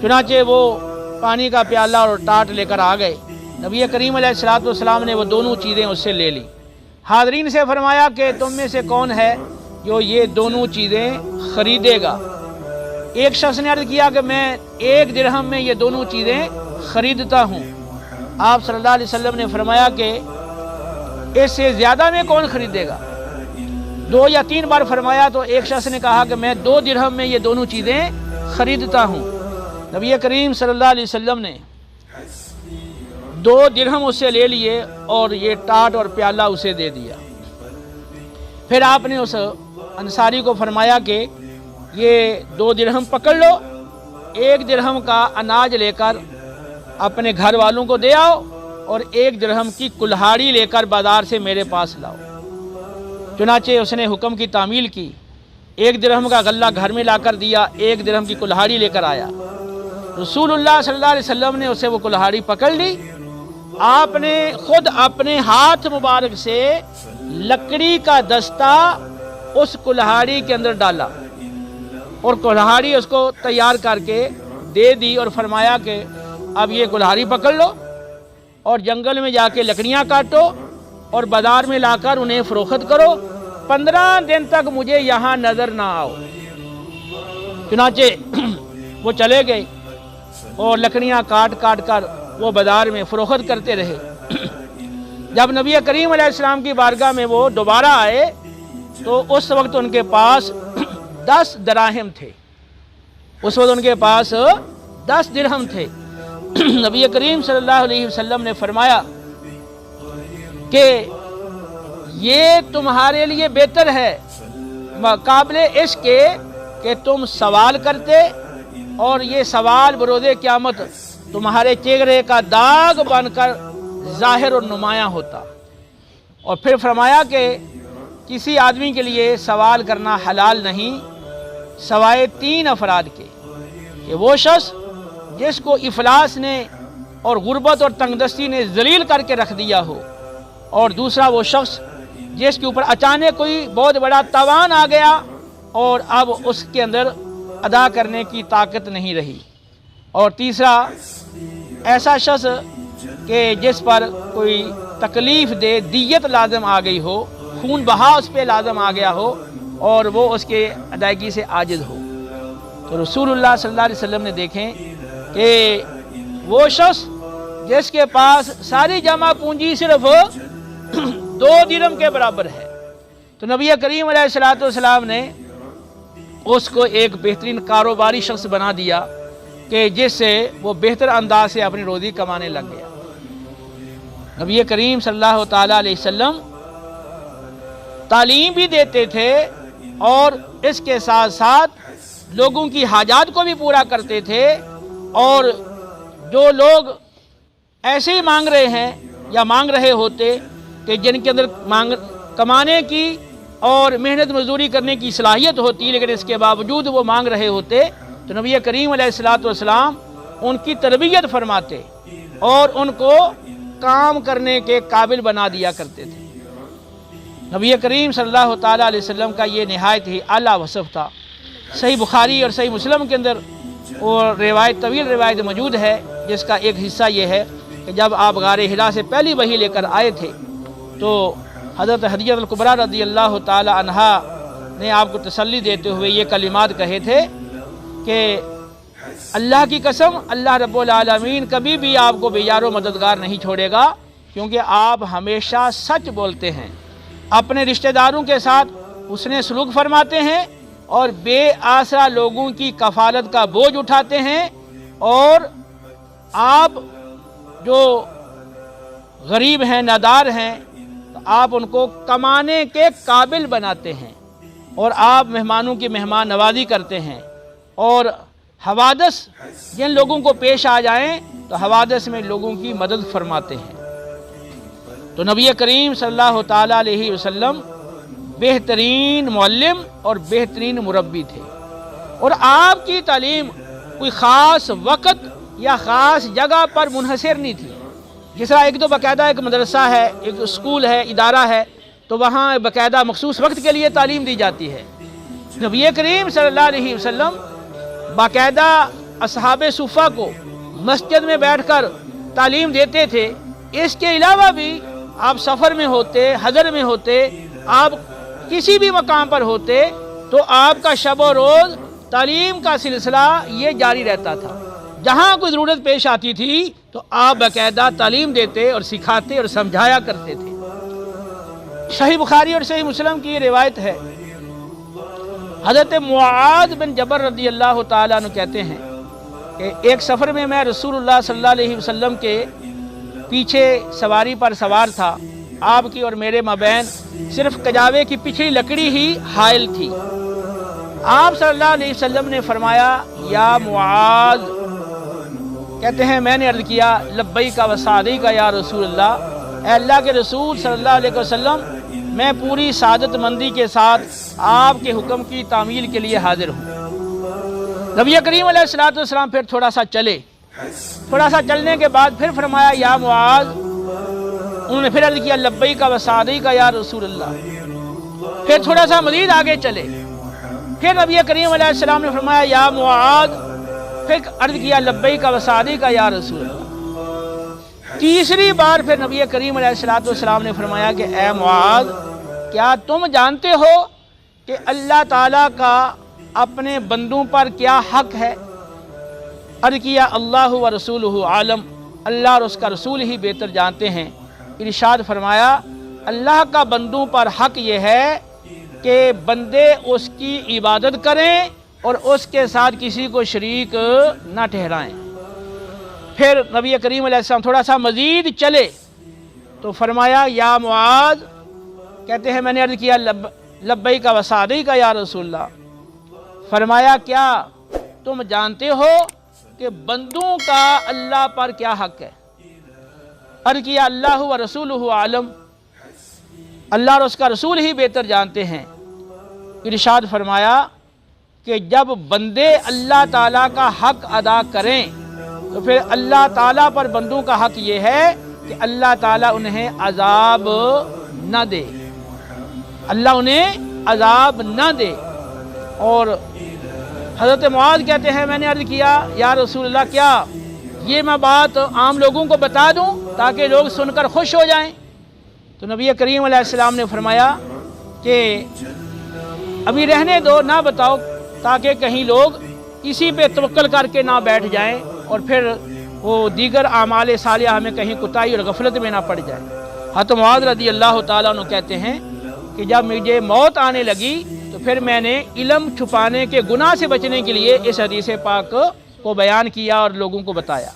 چنانچہ وہ پانی کا پیالہ اور ٹاٹ لے کر آ گئے۔ نبی کریم علیہ السلام نے وہ دونوں چیزیں اس سے لے لی۔ حاضرین سے فرمایا کہ تم میں سے کون ہے جو یہ دونوں چیزیں خریدے گا؟ ایک شخص نے عرض کیا کہ میں 1 درہم میں یہ دونوں چیزیں خریدتا ہوں۔ آپ صلی اللہ علیہ وسلم نے فرمایا کہ اس سے زیادہ میں کون خریدے گا؟ 2 یا 3 بار فرمایا تو ایک شخص نے کہا کہ میں 2 درہم میں یہ دونوں چیزیں خریدتا ہوں۔ نبی کریم صلی اللہ علیہ وسلم نے 2 درہم اس سے لے لیے اور یہ ٹاٹ اور پیالہ اسے دے دیا۔ پھر آپ نے اس انصاری کو فرمایا کہ یہ 2 درہم پکڑ لو، 1 درہم کا اناج لے کر اپنے گھر والوں کو دے آؤ اور 1 درہم کی کلہاڑی لے کر بازار سے میرے پاس لاؤ۔ چنانچہ اس نے حکم کی تعمیل کی، 1 درہم کا غلہ گھر میں لا کر دیا، 1 درہم کی کلہاڑی لے کر آیا۔ رسول اللہ صلی اللہ علیہ وسلم نے اسے وہ کلہاڑی پکڑ لی۔ آپ نے خود اپنے ہاتھ مبارک سے لکڑی کا دستہ اس کلہاڑی کے اندر ڈالا اور کلہاڑی اس کو تیار کر کے دے دی اور فرمایا کہ اب یہ کلہاڑی پکڑ لو اور جنگل میں جا کے لکڑیاں کاٹو اور بازار میں لا کر انہیں فروخت کرو، 15 دن تک مجھے یہاں نظر نہ آؤ۔ چنانچہ وہ چلے گئے اور لکڑیاں کاٹ کاٹ کر وہ بازار میں فروخت کرتے رہے۔ جب نبی کریم علیہ السلام کی بارگاہ میں وہ دوبارہ آئے تو اس وقت ان کے پاس 10 دراہم تھے، اس وقت ان کے پاس 10 درہم تھے۔ نبی کریم صلی اللہ علیہ وسلم نے فرمایا کہ یہ تمہارے لیے بہتر ہے قابل عشق کے کہ تم سوال کرتے اور یہ سوال بروز قیامت تمہارے چہرے کا داغ بن کر ظاہر اور نمایاں ہوتا۔ اور پھر فرمایا کہ کسی آدمی کے لیے سوال کرنا حلال نہیں سوائے 3 افراد کے، کہ وہ شخص جس کو افلاس نے اور غربت اور تنگ دستی نے ذلیل کر کے رکھ دیا ہو، اور دوسرا وہ شخص جس کے اوپر اچانک کوئی بہت بڑا تاوان آ گیا اور اب اس کے اندر ادا کرنے کی طاقت نہیں رہی، اور تیسرا ایسا شخص کہ جس پر کوئی تکلیف دہ دیت لازم آ گئی ہو، خون بہا اس پہ لازم آ گیا ہو اور وہ اس کے ادائیگی سے عاجز ہو۔ تو رسول اللہ صلی اللہ علیہ وسلم نے دیکھیں کہ وہ شخص جس کے پاس ساری جمع پونجی صرف 2 درہم کے برابر ہے، تو نبی کریم علیہ السلام نے اس کو ایک بہترین کاروباری شخص بنا دیا کہ جس سے وہ بہتر انداز سے اپنی روزی کمانے لگ گیا۔ نبی کریم صلی اللہ تعالیٰ علیہ وسلم تعلیم بھی دیتے تھے اور اس کے ساتھ ساتھ لوگوں کی حاجات کو بھی پورا کرتے تھے، اور جو لوگ ایسے ہی مانگ رہے ہیں یا مانگ رہے ہوتے کہ جن کے اندر کمانے کی اور محنت مزدوری کرنے کی صلاحیت ہوتی لیکن اس کے باوجود وہ مانگ رہے ہوتے، تو نبی کریم علیہ السلام ان کی تربیت فرماتے اور ان کو کام کرنے کے قابل بنا دیا کرتے تھے۔ نبی کریم صلی اللہ تعالیٰ علیہ وسلم کا یہ نہایت ہی اعلیٰ وصف تھا۔ صحیح بخاری اور صحیح مسلم کے اندر وہ روایت طویل روایت موجود ہے، جس کا ایک حصہ یہ ہے کہ جب آپ غار حرا سے پہلی وحی لے کر آئے تھے تو حضرت خدیجہ الکبریٰ رضی اللہ تعالی عنہا نے آپ کو تسلی دیتے ہوئے یہ کلمات کہے تھے کہ اللہ کی قسم اللہ رب العالمین کبھی بھی آپ کو بے یار و مددگار نہیں چھوڑے گا، کیونکہ آپ ہمیشہ سچ بولتے ہیں، اپنے رشتہ داروں کے ساتھ حسن سلوک فرماتے ہیں اور بے آسرا لوگوں کی کفالت کا بوجھ اٹھاتے ہیں، اور آپ جو غریب ہیں، نادار ہیں، تو آپ ان کو کمانے کے قابل بناتے ہیں، اور آپ مہمانوں کی مہمان نوازی کرتے ہیں، اور حوادث جن لوگوں کو پیش آ جائیں تو حوادث میں لوگوں کی مدد فرماتے ہیں۔ تو نبی کریم صلی اللہ تعالیٰ علیہ وسلم بہترین معلم اور بہترین مربی تھے، اور آپ کی تعلیم کوئی خاص وقت یا خاص جگہ پر منحصر نہیں تھی۔ جس طرح ایک تو باقاعدہ ایک مدرسہ ہے، ایک اسکول ہے، ادارہ ہے، تو وہاں باقاعدہ مخصوص وقت کے لیے تعلیم دی جاتی ہے۔ نبی کریم صلی اللہ علیہ وسلم باقاعدہ اصحاب صفہ کو مسجد میں بیٹھ کر تعلیم دیتے تھے۔ اس کے علاوہ بھی آپ سفر میں ہوتے، حضر میں ہوتے، آپ کسی بھی مقام پر ہوتے، تو آپ کا شب و روز تعلیم کا سلسلہ یہ جاری رہتا تھا۔ جہاں کوئی ضرورت پیش آتی تھی تو آپ باقاعدہ تعلیم دیتے اور سکھاتے اور سمجھایا کرتے تھے۔ صحیح بخاری اور صحیح مسلم کی یہ روایت ہے، حضرت معاذ بن جبل رضی اللہ تعالیٰ عنہ کہتے ہیں کہ ایک سفر میں میں رسول اللہ صلی اللہ علیہ وسلم کے پیچھے سواری پر سوار تھا، آپ کی اور میرے مابین صرف کجاوے کی پچھلی لکڑی ہی حائل تھی۔ آپ صلی اللہ علیہ وسلم نے فرمایا یا معاذ، کہتے ہیں میں نے عرض کیا لبیک و سعدیک یا رسول اللہ، اے اللہ کے رسول صلی اللہ علیہ وسلم میں پوری سعادت مندی کے ساتھ آپ کے حکم کی تعمیل کے لیے حاضر ہوں۔ نبی کریم علیہ السلام پھر تھوڑا سا چلے، تھوڑا سا چلنے کے بعد پھر فرمایا یا معاذ، انہوں نے پھر عرض کیا لبیک و سعدیک یا رسول اللہ، پھر تھوڑا سا مزید آگے چلے، پھر نبی کریم علیہ السلام نے فرمایا یا معاذ، پھر عرض کیا لبیک و سعدیک یا رسول اللہ۔ تیسری بار پھر نبی کریم علیہ السلام نے فرمایا کہ اے معاذ، کیا تم جانتے ہو کہ اللہ تعالیٰ کا اپنے بندوں پر کیا حق ہے؟ عرض کیا اللہ و رسولہ عالم، اللہ اور اس کا رسول ہی بہتر جانتے ہیں۔ ارشاد فرمایا اللہ کا بندوں پر حق یہ ہے کہ بندے اس کی عبادت کریں اور اس کے ساتھ کسی کو شریک نہ ٹھہرائیں۔ پھر نبی کریم علیہ السلام تھوڑا سا مزید چلے تو فرمایا یا معاذ، کہتے ہیں میں نے عرض کیا لبیک و سعدیک یا رسول اللہ، فرمایا کیا تم جانتے ہو کہ بندوں کا اللہ پر کیا حق ہے؟ عرض کیا اللہ و رسولہ عالم، اللہ اور اس کا رسول ہی بہتر جانتے ہیں۔ ارشاد فرمایا کہ جب بندے اللہ تعالیٰ کا حق ادا کریں تو پھر اللہ تعالیٰ پر بندوں کا حق یہ ہے کہ اللہ تعالیٰ انہیں عذاب نہ دے، اللہ انہیں عذاب نہ دے۔ اور حضرت معاذ کہتے ہیں میں نے عرض کیا یا رسول اللہ، کیا یہ میں بات عام لوگوں کو بتا دوں تاکہ لوگ سن کر خوش ہو جائیں؟ تو نبی کریم علیہ السلام نے فرمایا کہ ابھی رہنے دو، نہ بتاؤ، تاکہ کہیں لوگ اسی پہ توکل کر کے نہ بیٹھ جائیں اور پھر وہ دیگر اعمال صالحہ میں کہیں کوتاہی اور غفلت میں نہ پڑ جائیں۔ حضرت معاذ رضی اللہ تعالیٰ عنہ کہتے ہیں کہ جب مجھے موت آنے لگی تو پھر میں نے علم چھپانے کے گناہ سے بچنے کے لیے اس حدیث پاک کو بیان کیا اور لوگوں کو بتایا۔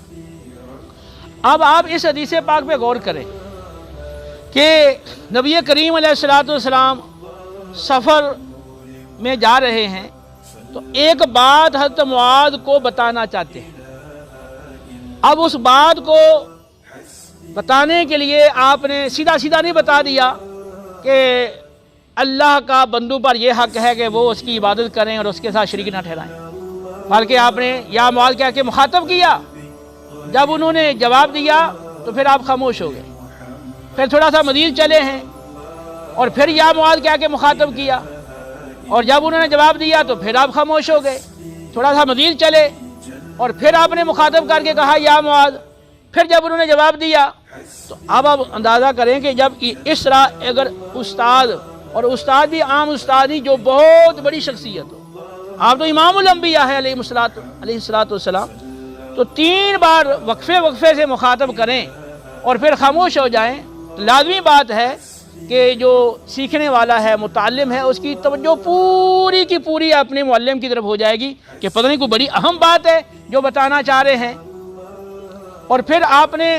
اب آپ اس حدیث پاک پہ غور کریں کہ نبی کریم علیہ السلام سفر میں جا رہے ہیں تو ایک بات حضرت معاذ کو بتانا چاہتے ہیں۔ اب اس بات کو بتانے کے لیے آپ نے سیدھا سیدھا نہیں بتا دیا کہ اللہ کا بندوں پر یہ حق ہے کہ وہ اس کی عبادت کریں اور اس کے ساتھ شریک نہ ٹھہرائیں، بلکہ آپ نے یا معاذ کہہ کے مخاطب کیا۔ جب انہوں نے جواب دیا تو پھر آپ خاموش ہو گئے، پھر تھوڑا سا مزید چلے ہیں اور پھر یا معاذ کہہ کے مخاطب کیا، اور جب انہوں نے جواب دیا تو پھر آپ خاموش ہو گئے، تھوڑا سا مزید چلے اور پھر آپ نے مخاطب کر کے کہا یا معاذ، پھر جب انہوں نے جواب دیا تو اب آپ اندازہ کریں کہ جب اس طرح اگر استاد، اور استاد بھی عام استاد ہی جو بہت بڑی شخصیت ہو، آپ تو امام الانبیاء ہے علیہ الصلوۃ والسلام، تو 3 بار وقفے سے مخاطب کریں اور پھر خاموش ہو جائیں، تو لازمی بات ہے کہ جو سیکھنے والا ہے، متعلم ہے، اس کی توجہ پوری کی پوری اپنے معلم کی طرف ہو جائے گی کہ پتہ نہیں کوئی بڑی اہم بات ہے جو بتانا چاہ رہے ہیں۔ اور پھر آپ نے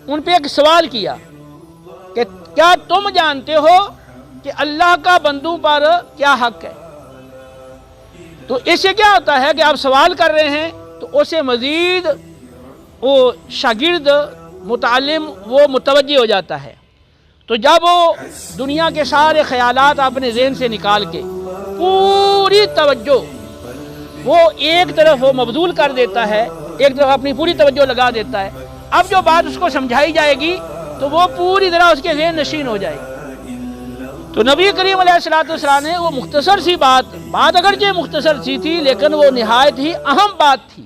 ان پہ ایک سوال کیا کہ کیا تم جانتے ہو کہ اللہ کا بندوں پر کیا حق ہے؟ تو اس سے کیا ہوتا ہے کہ آپ سوال کر رہے ہیں تو اسے مزید وہ شاگرد متعلم وہ متوجہ ہو جاتا ہے۔ تو جب وہ دنیا کے سارے خیالات اپنے ذہن سے نکال کے پوری توجہ وہ ایک طرف وہ مبذول کر دیتا ہے، ایک طرف اپنی پوری توجہ لگا دیتا ہے، اب جو بات اس کو سمجھائی جائے گی تو وہ پوری طرح اس کے ذہن نشین ہو جائے گی۔ تو نبی کریم علیہ الصلوۃ والسلام نے وہ مختصر سی بات اگرچہ مختصر سی تھی لیکن وہ نہایت ہی اہم بات تھی،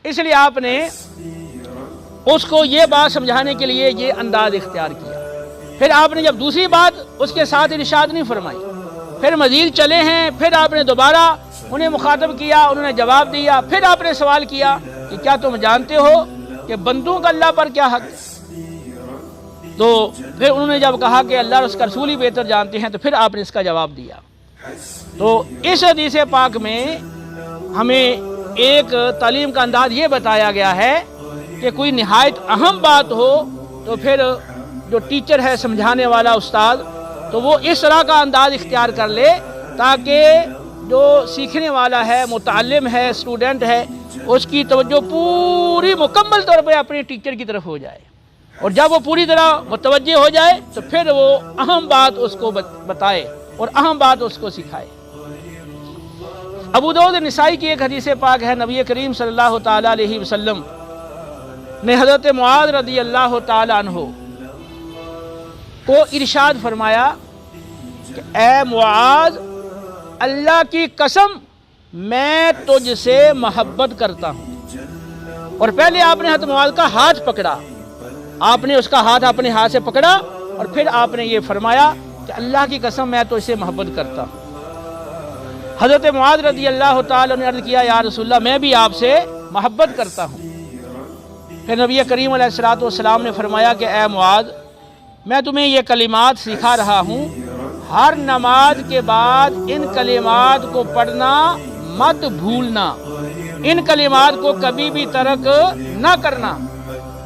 اس لیے آپ نے اس کو یہ بات سمجھانے کے لیے یہ انداز اختیار کیا۔ پھر آپ نے جب دوسری بات اس کے ساتھ ارشاد نہیں فرمائی، پھر مزید چلے ہیں، پھر آپ نے دوبارہ انہیں مخاطب کیا، انہوں نے جواب دیا، پھر آپ نے سوال کیا کہ کیا تم جانتے ہو کہ بندوں کا اللہ پر کیا حق ہے؟ تو پھر انہوں نے جب کہا کہ اللہ اور اس کا رسول ہی بہتر جانتے ہیں، تو پھر آپ نے اس کا جواب دیا۔ تو اس حدیث پاک میں ہمیں ایک تعلیم کا انداز یہ بتایا گیا ہے کہ کوئی نہایت اہم بات ہو تو پھر جو ٹیچر ہے، سمجھانے والا استاد، تو وہ اس طرح کا انداز اختیار کر لے تاکہ جو سیکھنے والا ہے، متعلم ہے، اسٹوڈنٹ ہے، اس کی توجہ پوری مکمل طور پہ اپنے ٹیچر کی طرف ہو جائے، اور جب وہ پوری طرح متوجہ ہو جائے تو پھر وہ اہم بات اس کو بتائے اور اہم بات اس کو سکھائے۔ ابو داؤد نسائی کی ایک حدیث پاک ہے، نبی کریم صلی اللہ تعالیٰ علیہ وسلم نے حضرت معاذ رضی اللہ تعالیٰ عنہ کو ارشاد فرمایا کہ اے معاذ، اللہ کی قسم میں تجھ سے محبت کرتا ہوں۔ اور پہلے آپ نے حضرت معاذ کا ہاتھ پکڑا، آپ نے اس کا ہاتھ اپنے ہاتھ سے پکڑا اور پھر آپ نے یہ فرمایا کہ اللہ کی قسم میں تجھ سے محبت کرتا ہوں۔ حضرت معاذ رضی اللہ تعالیٰ نے عرض کیا یا رسول اللہ میں بھی آپ سے محبت کرتا ہوں۔ پھر نبی کریم علیہ الصلوۃ والسلام نے فرمایا کہ اے معاذ، میں تمہیں یہ کلمات سکھا رہا ہوں، ہر نماز کے بعد ان کلمات کو پڑھنا مت بھولنا، ان کلمات کو کبھی بھی ترک نہ کرنا۔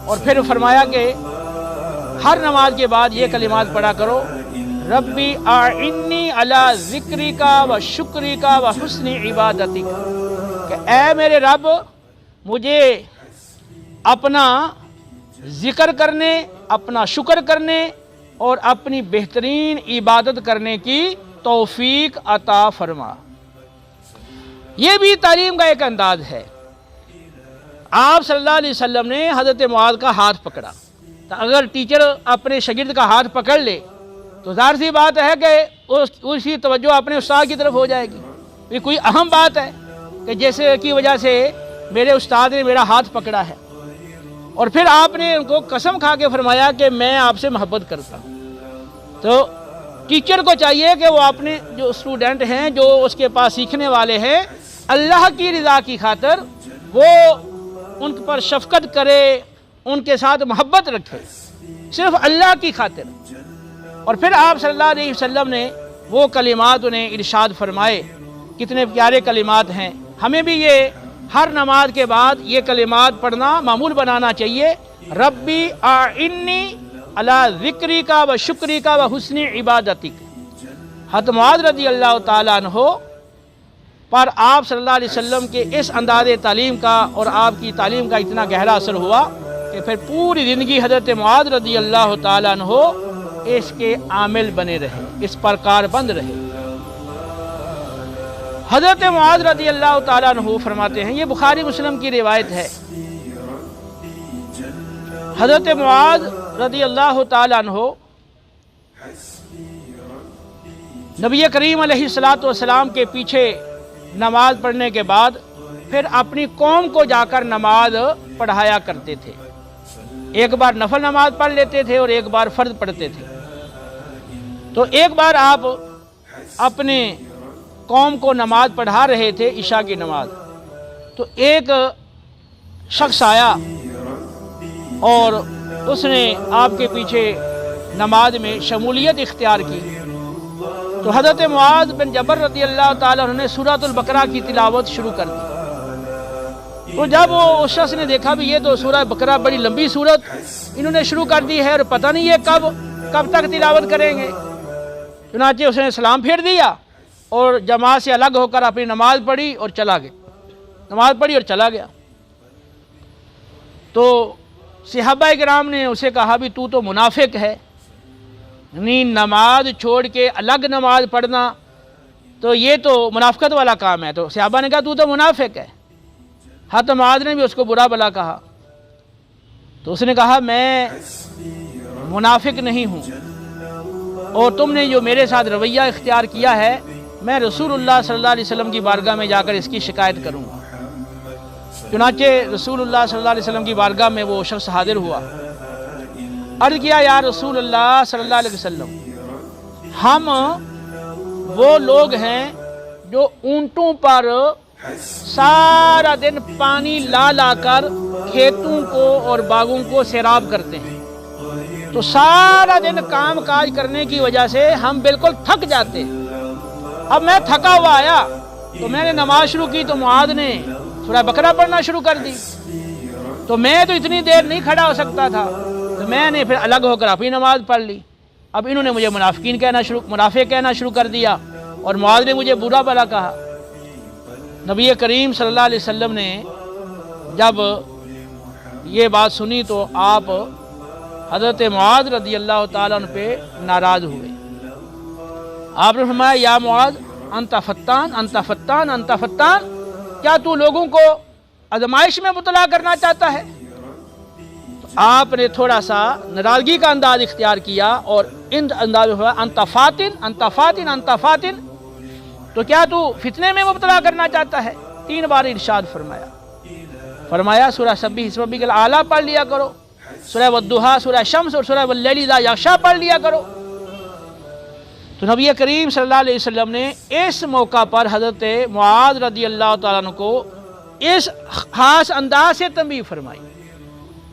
اور پھر فرمایا کہ ہر نماز کے بعد یہ کلمات پڑھا کرو، ربی اعنی علی ذکرک و شکرک و حسن عبادتک، کہ اے میرے رب مجھے اپنا ذکر کرنے، اپنا شکر کرنے اور اپنی بہترین عبادت کرنے کی توفیق عطا فرما۔ یہ بھی تعلیم کا ایک انداز ہے۔ آپ صلی اللہ علیہ وسلم نے حضرت معاذ کا ہاتھ پکڑا، تو اگر ٹیچر اپنے شاگرد کا ہاتھ پکڑ لے تو ظاہر سی بات ہے کہ اس کی توجہ اپنے استاد کی طرف ہو جائے گی۔ یہ کوئی اہم بات ہے کہ جیسے کی وجہ سے میرے استاد نے میرا ہاتھ پکڑا ہے، اور پھر آپ نے ان کو قسم کھا کے فرمایا کہ میں آپ سے محبت کرتا ہوں۔ تو ٹیچر کو چاہیے کہ وہ اپنے جو اسٹوڈنٹ ہیں، جو اس کے پاس سیکھنے والے ہیں، اللہ کی رضا کی خاطر وہ ان پر شفقت کرے، ان کے ساتھ محبت رکھے، صرف اللہ کی خاطر۔ اور پھر آپ صلی اللہ علیہ وسلم نے وہ کلمات انہیں ارشاد فرمائے، کتنے پیارے کلمات ہیں۔ ہمیں بھی یہ ہر نماز کے بعد یہ کلمات پڑھنا معمول بنانا چاہیے، ربی اعنی علی ذکرک و شکرک و حسن عبادتک۔ حضرت معاذ رضی اللہ تعالیٰ عنہ پر آپ صلی اللہ علیہ وسلم کے اس انداز تعلیم کا اور آپ کی تعلیم کا اتنا گہرا اثر ہوا کہ پھر پوری زندگی حضرت معاذ رضی اللہ تعالیٰ عنہ اس کے عامل بنے رہے، اس پر کاربند رہے۔ حضرت معاذ رضی اللہ تعالیٰ عنہ فرماتے ہیں، یہ بخاری مسلم کی روایت ہے، حضرت معاذ رضی اللہ تعالیٰ عنہ نبی کریم علیہ الصلوۃ والسلام کے پیچھے نماز پڑھنے کے بعد پھر اپنی قوم کو جا کر نماز پڑھایا کرتے تھے۔ ایک بار نفل نماز پڑھ لیتے تھے اور ایک بار فرض پڑھتے تھے۔ تو ایک بار آپ اپنے قوم کو نماز پڑھا رہے تھے، عشاء کی نماز، تو ایک شخص آیا اور اس نے آپ کے پیچھے نماز میں شمولیت اختیار کی۔ تو حضرت معاذ بن جبل رضی اللہ تعالیٰ عنہ نے سورۃ البقرہ کی تلاوت شروع کر دی۔ تو جب وہ اس شخص نے دیکھا بھی یہ تو سورہ بقرہ بڑی لمبی سورت انہوں نے شروع کر دی ہے اور پتہ نہیں یہ کب تک تلاوت کریں گے، چنانچہ اس نے سلام پھیر دیا اور جماعت سے الگ ہو کر اپنی نماز پڑھی اور چلا گیا۔ تو صحابہ کرام نے اسے کہا بھی تو منافق ہے، یعنی نماز چھوڑ کے الگ نماز پڑھنا تو یہ تو منافقت والا کام ہے۔ تو صحابہ نے کہا تو منافق ہے۔ حضرت معاذ نے بھی اس کو برا بلا کہا، تو اس نے کہا میں منافق نہیں ہوں، اور تم نے جو میرے ساتھ رویہ اختیار کیا ہے میں رسول اللہ صلی اللہ علیہ وسلم کی بارگاہ میں جا کر اس کی شکایت کروں گا۔ چنانچہ رسول اللہ صلی اللہ علیہ وسلم کی بارگاہ میں وہ شخص حاضر ہوا، عرض کیا یا رسول اللہ صلی اللہ علیہ وسلم، ہم وہ لوگ ہیں جو اونٹوں پر سارا دن پانی لا کر کھیتوں کو اور باغوں کو سیراب کرتے ہیں، تو سارا دن کام کاج کرنے کی وجہ سے ہم بالکل تھک جاتے ہیں۔ اب میں تھکا ہوا آیا تو میں نے نماز شروع کی تو معاذ نے سورہ بقرہ پڑھنا شروع کر دی، تو میں تو اتنی دیر نہیں کھڑا ہو سکتا تھا، تو میں نے پھر الگ ہو کر اپنی نماز پڑھ لی۔ اب انہوں نے مجھے منافق کہنا شروع کر دیا اور معاذ نے مجھے برا بلا کہا۔ نبی کریم صلی اللہ علیہ وسلم نے جب یہ بات سنی تو آپ حضرت معاذ رضی اللہ تعالیٰ عنہ پہ ناراض ہوئے۔ آپ نے فرمایا یا معاذ انت فتان، کیا تو لوگوں کو آزمائش میں مبتلا کرنا چاہتا ہے؟ تو آپ نے تھوڑا سا ناراضگی کا انداز اختیار کیا اور ان انداز میں انت فاتن، تو کیا تو فتنے میں مبتلا کرنا چاہتا ہے؟ 3 بار ارشاد فرمایا سورہ سبح اسم ربک الاعلیٰ پڑھ لیا کرو، سورہ والضحیٰ، سورہ شمس اور سورہ واللیل اذا یغشیٰ پڑھ لیا کرو۔ تو نبی کریم صلی اللہ علیہ وسلم نے اس موقع پر حضرت معاذ رضی اللہ تعالیٰ عنہ کو اس خاص انداز سے تنبیہ فرمائی۔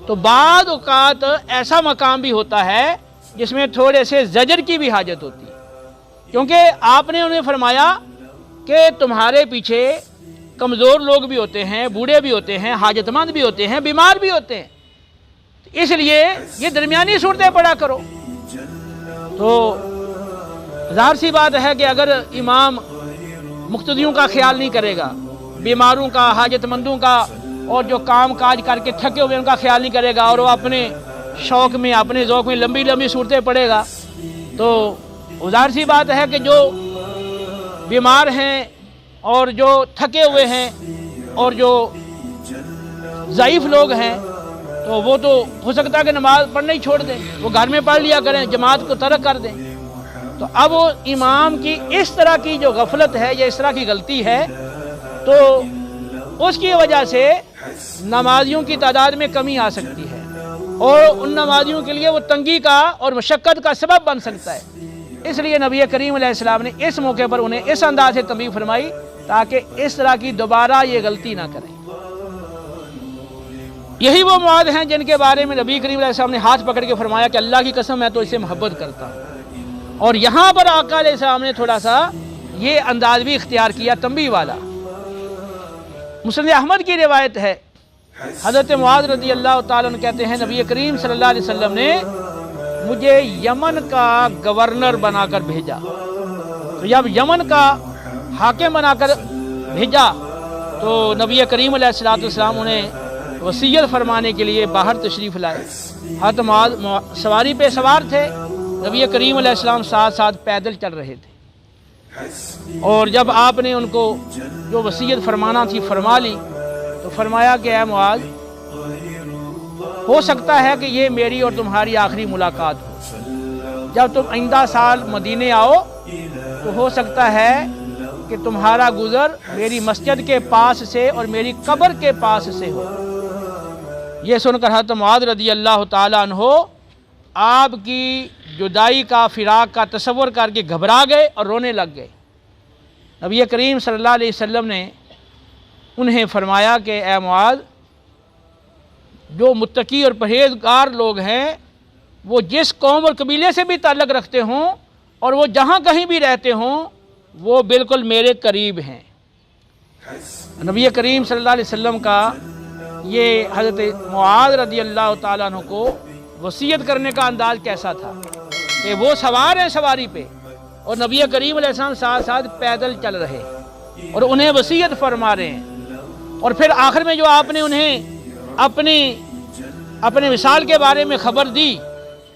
تو بعض اوقات ایسا مقام بھی ہوتا ہے جس میں تھوڑے سے زجر کی بھی حاجت ہوتی ہے، کیونکہ آپ نے انہیں فرمایا کہ تمہارے پیچھے کمزور لوگ بھی ہوتے ہیں، بوڑھے بھی ہوتے ہیں، حاجت مند بھی ہوتے ہیں، بیمار بھی ہوتے ہیں، اس لیے یہ درمیانی صورتیں پڑھا کرو۔ تو ظاہر سی بات ہے کہ اگر امام مقتدیوں کا خیال نہیں کرے گا، بیماروں کا، حاجت مندوں کا اور جو کام کاج کر کے تھکے ہوئے ان کا خیال نہیں کرے گا، اور وہ اپنے شوق میں اپنے ذوق میں لمبی لمبی صورتیں پڑھے گا، تو ظاہر سی بات ہے کہ جو بیمار ہیں اور جو تھکے ہوئے ہیں اور جو ضعیف لوگ ہیں تو وہ تو ہو سکتا ہے کہ نماز پڑھنا ہی چھوڑ دیں، وہ گھر میں پڑھ لیا کریں، جماعت کو ترک کر دیں۔ تو اب امام کی اس طرح کی جو غفلت ہے یا اس طرح کی غلطی ہے تو اس کی وجہ سے نمازیوں کی تعداد میں کمی آ سکتی ہے، اور ان نمازیوں کے لیے وہ تنگی کا اور مشقت کا سبب بن سکتا ہے۔ اس لیے نبی کریم علیہ السلام نے اس موقع پر انہیں اس انداز سے تنبیہ فرمائی تاکہ اس طرح کی دوبارہ یہ غلطی نہ کریں۔ یہی وہ معاذ ہیں جن کے بارے میں نبی کریم علیہ السلام نے ہاتھ پکڑ کے فرمایا کہ اللہ کی قسم میں تو اسے محبت کرتا ہوں، اور یہاں پر آقا علیہ السلام نے تھوڑا سا یہ انداز بھی اختیار کیا تنبیہ والا۔ مسند احمد کی روایت ہے، حضرت معاذ رضی اللہ تعالیٰ عنہ کہتے ہیں نبی کریم صلی اللہ علیہ وسلم نے مجھے یمن کا گورنر بنا کر بھیجا، تو جب یمن کا حاکم بنا کر بھیجا تو نبی کریم علیہ السلام انہیں وصیت فرمانے کے لیے باہر تشریف لائے۔ حضرت معاذ سواری پہ سوار تھے، نبی کریم علیہ السلام ساتھ ساتھ پیدل چل رہے تھے، اور جب آپ نے ان کو جو وصیت فرمانا تھی فرما لی تو فرمایا کہ اے معاذ، ہو سکتا ہے کہ یہ میری اور تمہاری آخری ملاقات ہو، جب تم آئندہ سال مدینے آؤ تو ہو سکتا ہے کہ تمہارا گزر میری مسجد کے پاس سے اور میری قبر کے پاس سے ہو، یہ سن کر حضرت معاذ رضی اللہ تعالیٰ عنہ آپ کی جدائی کا، فراق کا تصور کر کے گھبرا گئے اور رونے لگ گئے۔ نبی کریم صلی اللہ علیہ وسلم نے انہیں فرمایا کہ اے معاذ، جو متقی اور پرہیزگار لوگ ہیں وہ جس قوم اور قبیلے سے بھی تعلق رکھتے ہوں اور وہ جہاں کہیں بھی رہتے ہوں وہ بالکل میرے قریب ہیں۔ نبی کریم صلی اللہ علیہ وسلم کا یہ حضرت معاذ رضی اللہ تعالیٰ عنہ کو وصیت کرنے کا انداز کیسا تھا کہ وہ سوار ہیں سواری پہ اور نبی کریم علیہ السلام ساتھ ساتھ پیدل چل رہے اور انہیں وصیت فرما رہے ہیں، اور پھر آخر میں جو آپ نے انہیں اپنے وصال کے بارے میں خبر دی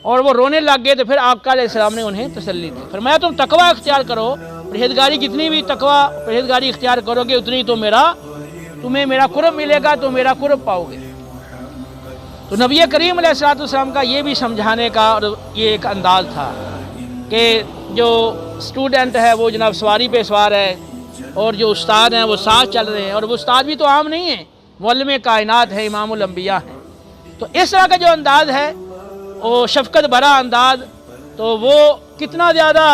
اور وہ رونے لگ گئے، تو پھر آقا علیہ السلام نے انہیں تسلی دی، فرمایا تم تقوی اختیار کرو، پرہیزگاری جتنی بھی پرہیزگاری اختیار کرو گے اتنی تمہیں میرا قرب ملے گا، تو میرا قرب پاؤ گے۔ تو نبی کریم علیہ السلام کا یہ بھی سمجھانے کا اور یہ ایک انداز تھا کہ جو اسٹوڈنٹ ہے وہ جناب سواری پہ سوار ہے اور جو استاد ہیں وہ ساتھ چل رہے ہیں، اور وہ استاد بھی تو عام نہیں ہیں، معلم کائنات ہے، امام الانبیاء ہیں۔ تو اس طرح کا جو انداز ہے وہ شفقت بھرا انداز، تو وہ کتنا زیادہ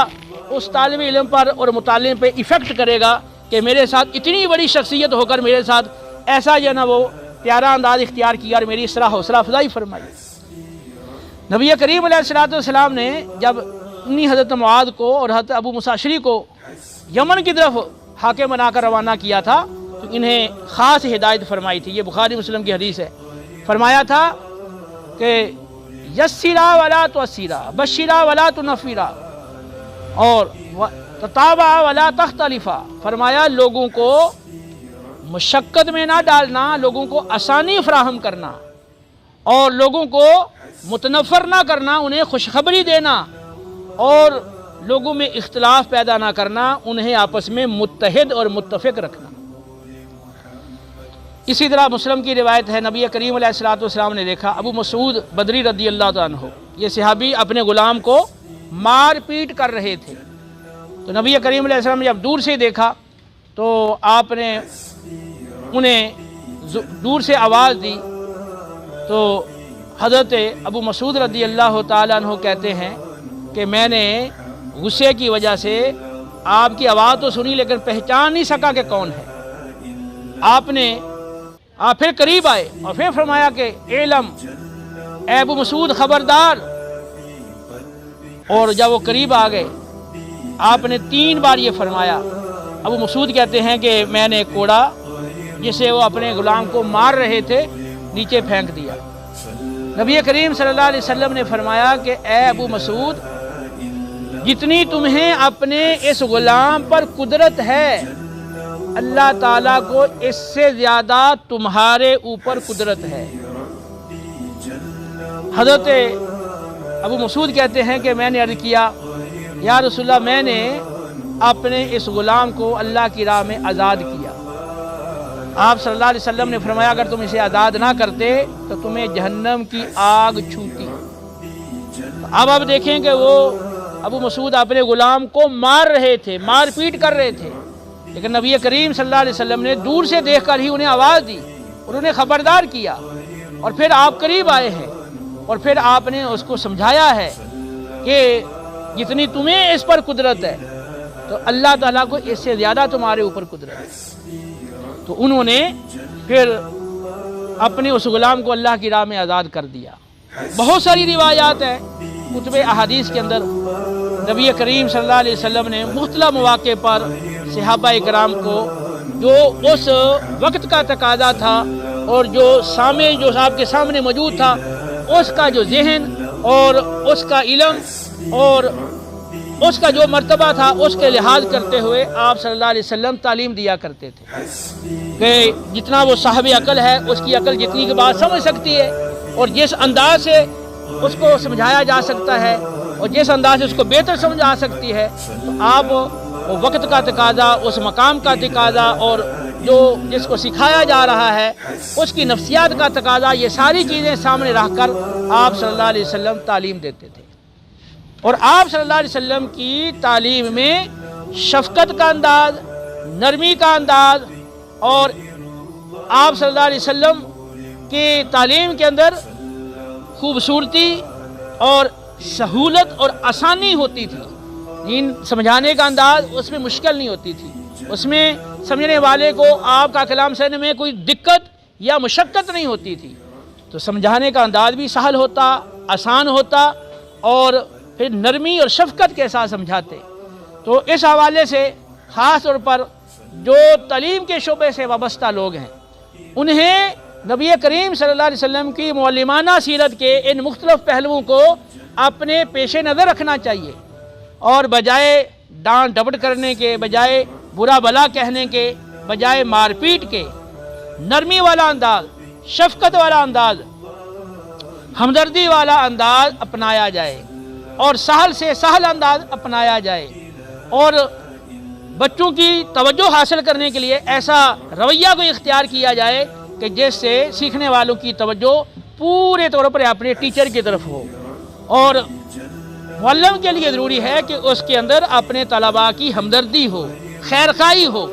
اس طالب علم پر اور متعلم پہ ایفیکٹ کرے گا کہ میرے ساتھ اتنی بڑی شخصیت ہو کر میرے ساتھ ایسا جو نا وہ پیارا انداز اختیار کیا اور میری اس طرح حوصلہ افزائی فرمائی۔ نبی کریم علیہ السلام نے جب انہی حضرت معاذ کو اور حضرت ابو موسیٰ اشعری کو یمن کی طرف حاکم بنا کر روانہ کیا تھا تو انہیں خاص ہدایت فرمائی تھی، یہ بخاری مسلم کی حدیث ہے۔ فرمایا تھا کہ یسرا ولا تعسرا، بشرا ولا تنفرا، اور تتابع ولا تختلفا، فرمایا لوگوں کو مشقت میں نہ ڈالنا، لوگوں کو آسانی فراہم کرنا اور لوگوں کو متنفر نہ کرنا، انہیں خوشخبری دینا اور لوگوں میں اختلاف پیدا نہ کرنا، انہیں آپس میں متحد اور متفق رکھنا۔ اسی طرح مسلم کی روایت ہے، نبی کریم علیہ السلام نے دیکھا ابو مسعود بدری رضی اللہ عنہ، یہ صحابی اپنے غلام کو مار پیٹ کر رہے تھے، تو نبی کریم علیہ السلام نے جب دور سے دیکھا تو آپ نے انہیں دور سے آواز دی، تو حضرت ابو مسعود رضی اللہ تعالیٰ عنہ کہتے ہیں کہ میں نے غصے کی وجہ سے آپ کی آواز تو سنی لیکن پہچان نہیں سکا کہ کون ہے۔ آپ پھر قریب آئے اور پھر فرمایا کہ علم اے ابو مسعود خبردار، اور جب وہ قریب آ گئے آپ نے 3 بار یہ فرمایا۔ ابو مسعود کہتے ہیں کہ میں نے کوڑا جسے وہ اپنے غلام کو مار رہے تھے نیچے پھینک دیا۔ نبی کریم صلی اللہ علیہ وسلم نے فرمایا کہ اے ابو مسعود، جتنی تمہیں اپنے اس غلام پر قدرت ہے اللہ تعالیٰ کو اس سے زیادہ تمہارے اوپر قدرت ہے۔ حضرت ابو مسعود کہتے ہیں کہ میں نے عرض کیا یا رسول اللہ، میں نے اپنے اس غلام کو اللہ کی راہ میں آزاد کیا۔ آپ صلی اللہ علیہ وسلم نے فرمایا اگر تم اسے آزاد نہ کرتے تو تمہیں جہنم کی آگ چھوتی۔ اب آپ دیکھیں کہ وہ ابو مسعود اپنے غلام کو مار رہے تھے، مار پیٹ کر رہے تھے، لیکن نبی کریم صلی اللہ علیہ وسلم نے دور سے دیکھ کر ہی انہیں آواز دی اور انہیں خبردار کیا، اور پھر آپ قریب آئے ہیں اور پھر آپ نے اس کو سمجھایا ہے کہ جتنی تمہیں اس پر قدرت ہے تو اللہ تعالیٰ کو اس سے زیادہ تمہارے اوپر قدرت ہے۔ تو انہوں نے پھر اپنے اس غلام کو اللہ کی راہ میں آزاد کر دیا۔ بہت ساری روایات ہیں کتب احادیث کے اندر، نبی کریم صلی اللہ علیہ وسلم نے مختلف مواقع پر صحابہ اکرام کو جو اس وقت کا تقاضا تھا اور جو آپ کے سامنے موجود تھا اس کا جو ذہن اور اس کا علم اور اس کا جو مرتبہ تھا اس کے لحاظ کرتے ہوئے آپ صلی اللہ علیہ وسلم تعلیم دیا کرتے تھے کہ جتنا وہ صاحب عقل ہے اس کی عقل جتنی کی بات سمجھ سکتی ہے اور جس انداز سے اس کو سمجھایا جا سکتا ہے اور جس انداز سے اس کو بہتر سمجھا سکتی ہے، تو آپ وہ وقت کا تقاضا، اس مقام کا تقاضا اور جو جس کو سکھایا جا رہا ہے اس کی نفسیات کا تقاضا، یہ ساری چیزیں سامنے رکھ کر آپ صلی اللہ علیہ وسلم تعلیم دیتے تھے۔ اور آپ صلی اللہ علیہ وسلم کی تعلیم میں شفقت کا انداز، نرمی کا انداز، اور آپ صلی اللہ علیہ وسلم کہ تعلیم کے اندر خوبصورتی اور سہولت اور آسانی ہوتی تھی، دین سمجھانے کا انداز اس میں مشکل نہیں ہوتی تھی، اس میں سمجھنے والے کو آپ کا کلام سمجھنے میں کوئی دقت یا مشقت نہیں ہوتی تھی، تو سمجھانے کا انداز بھی سہل ہوتا، آسان ہوتا، اور پھر نرمی اور شفقت کے ساتھ سمجھاتے۔ تو اس حوالے سے خاص طور پر جو تعلیم کے شعبے سے وابستہ لوگ ہیں، انہیں نبی کریم صلی اللہ علیہ وسلم کی معلمانہ سیرت کے ان مختلف پہلوؤں کو اپنے پیش نظر رکھنا چاہیے، اور بجائے ڈانٹ ڈپٹ کرنے کے، بجائے برا بلا کہنے کے، بجائے مار پیٹ کے، نرمی والا انداز، شفقت والا انداز، ہمدردی والا انداز اپنایا جائے، اور سہل سے سہل انداز اپنایا جائے، اور بچوں کی توجہ حاصل کرنے کے لیے ایسا رویہ کو اختیار کیا جائے کہ جس سے سیکھنے والوں کی توجہ پورے طور پر اپنے ٹیچر کی طرف ہو، اور معلم کے لیے ضروری ہے کہ اس کے اندر اپنے طلباء کی ہمدردی ہو، خیرخواہی ہو۔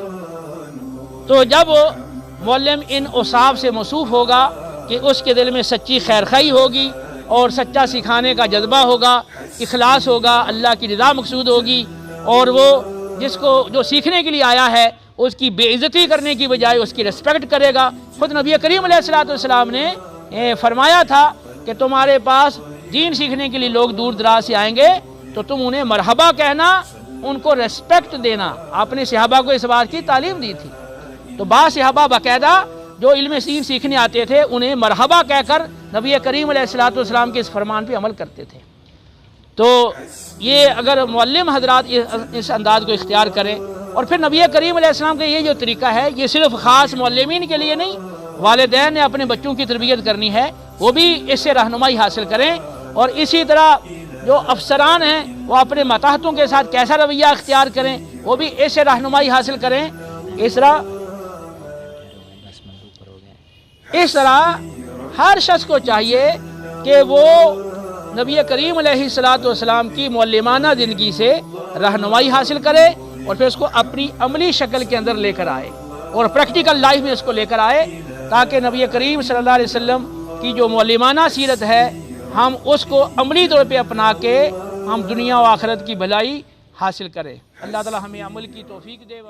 تو جب معلم ان اوصاف سے موصوف ہوگا کہ اس کے دل میں سچی خیرخواہی ہوگی اور سچا سکھانے کا جذبہ ہوگا، اخلاص ہوگا، اللہ کی رضا مقصود ہوگی، اور وہ جس کو جو سیکھنے کے لیے آیا ہے اس کی بے عزتی کرنے کی بجائے اس کی رسپیکٹ کرے گا۔ خود نبی کریم علیہ السلام نے فرمایا تھا کہ تمہارے پاس دین سیکھنے کے لیے لوگ دور دراز سے آئیں گے تو تم انہیں مرحبا کہنا، ان کو ریسپیکٹ دینا۔ آپ نے صحابہ کو اس بات کی تعلیم دی تھی، تو بعض صحابہ باقاعدہ جو علم دین سیکھنے آتے تھے انہیں مرحبا کہہ کر نبی کریم علیہ السلام کے اس فرمان پہ عمل کرتے تھے۔ تو یہ اگر معلم حضرات اس انداز کو اختیار کریں، اور پھر نبی کریم علیہ السلام کا یہ جو طریقہ ہے یہ صرف خاص معلمین کے لیے نہیں، والدین نے اپنے بچوں کی تربیت کرنی ہے، وہ بھی اس سے رہنمائی حاصل کریں، اور اسی طرح جو افسران ہیں وہ اپنے ماتحتوں کے ساتھ کیسا رویہ اختیار کریں، وہ بھی اس سے رہنمائی حاصل کریں۔ اس طرح ہر شخص کو چاہیے کہ وہ نبی کریم علیہ السلام کی معلمانہ زندگی سے رہنمائی حاصل کرے، اور پھر اس کو اپنی عملی شکل کے اندر لے کر آئے، اور پریکٹیکل لائف میں اس کو لے کر آئے، تاکہ نبی کریم صلی اللہ علیہ وسلم کی جو معلمانہ سیرت ہے ہم اس کو عملی طور پہ اپنا کے ہم دنیا و آخرت کی بھلائی حاصل کریں۔ اللہ تعالی ہمیں عمل کی توفیق دے۔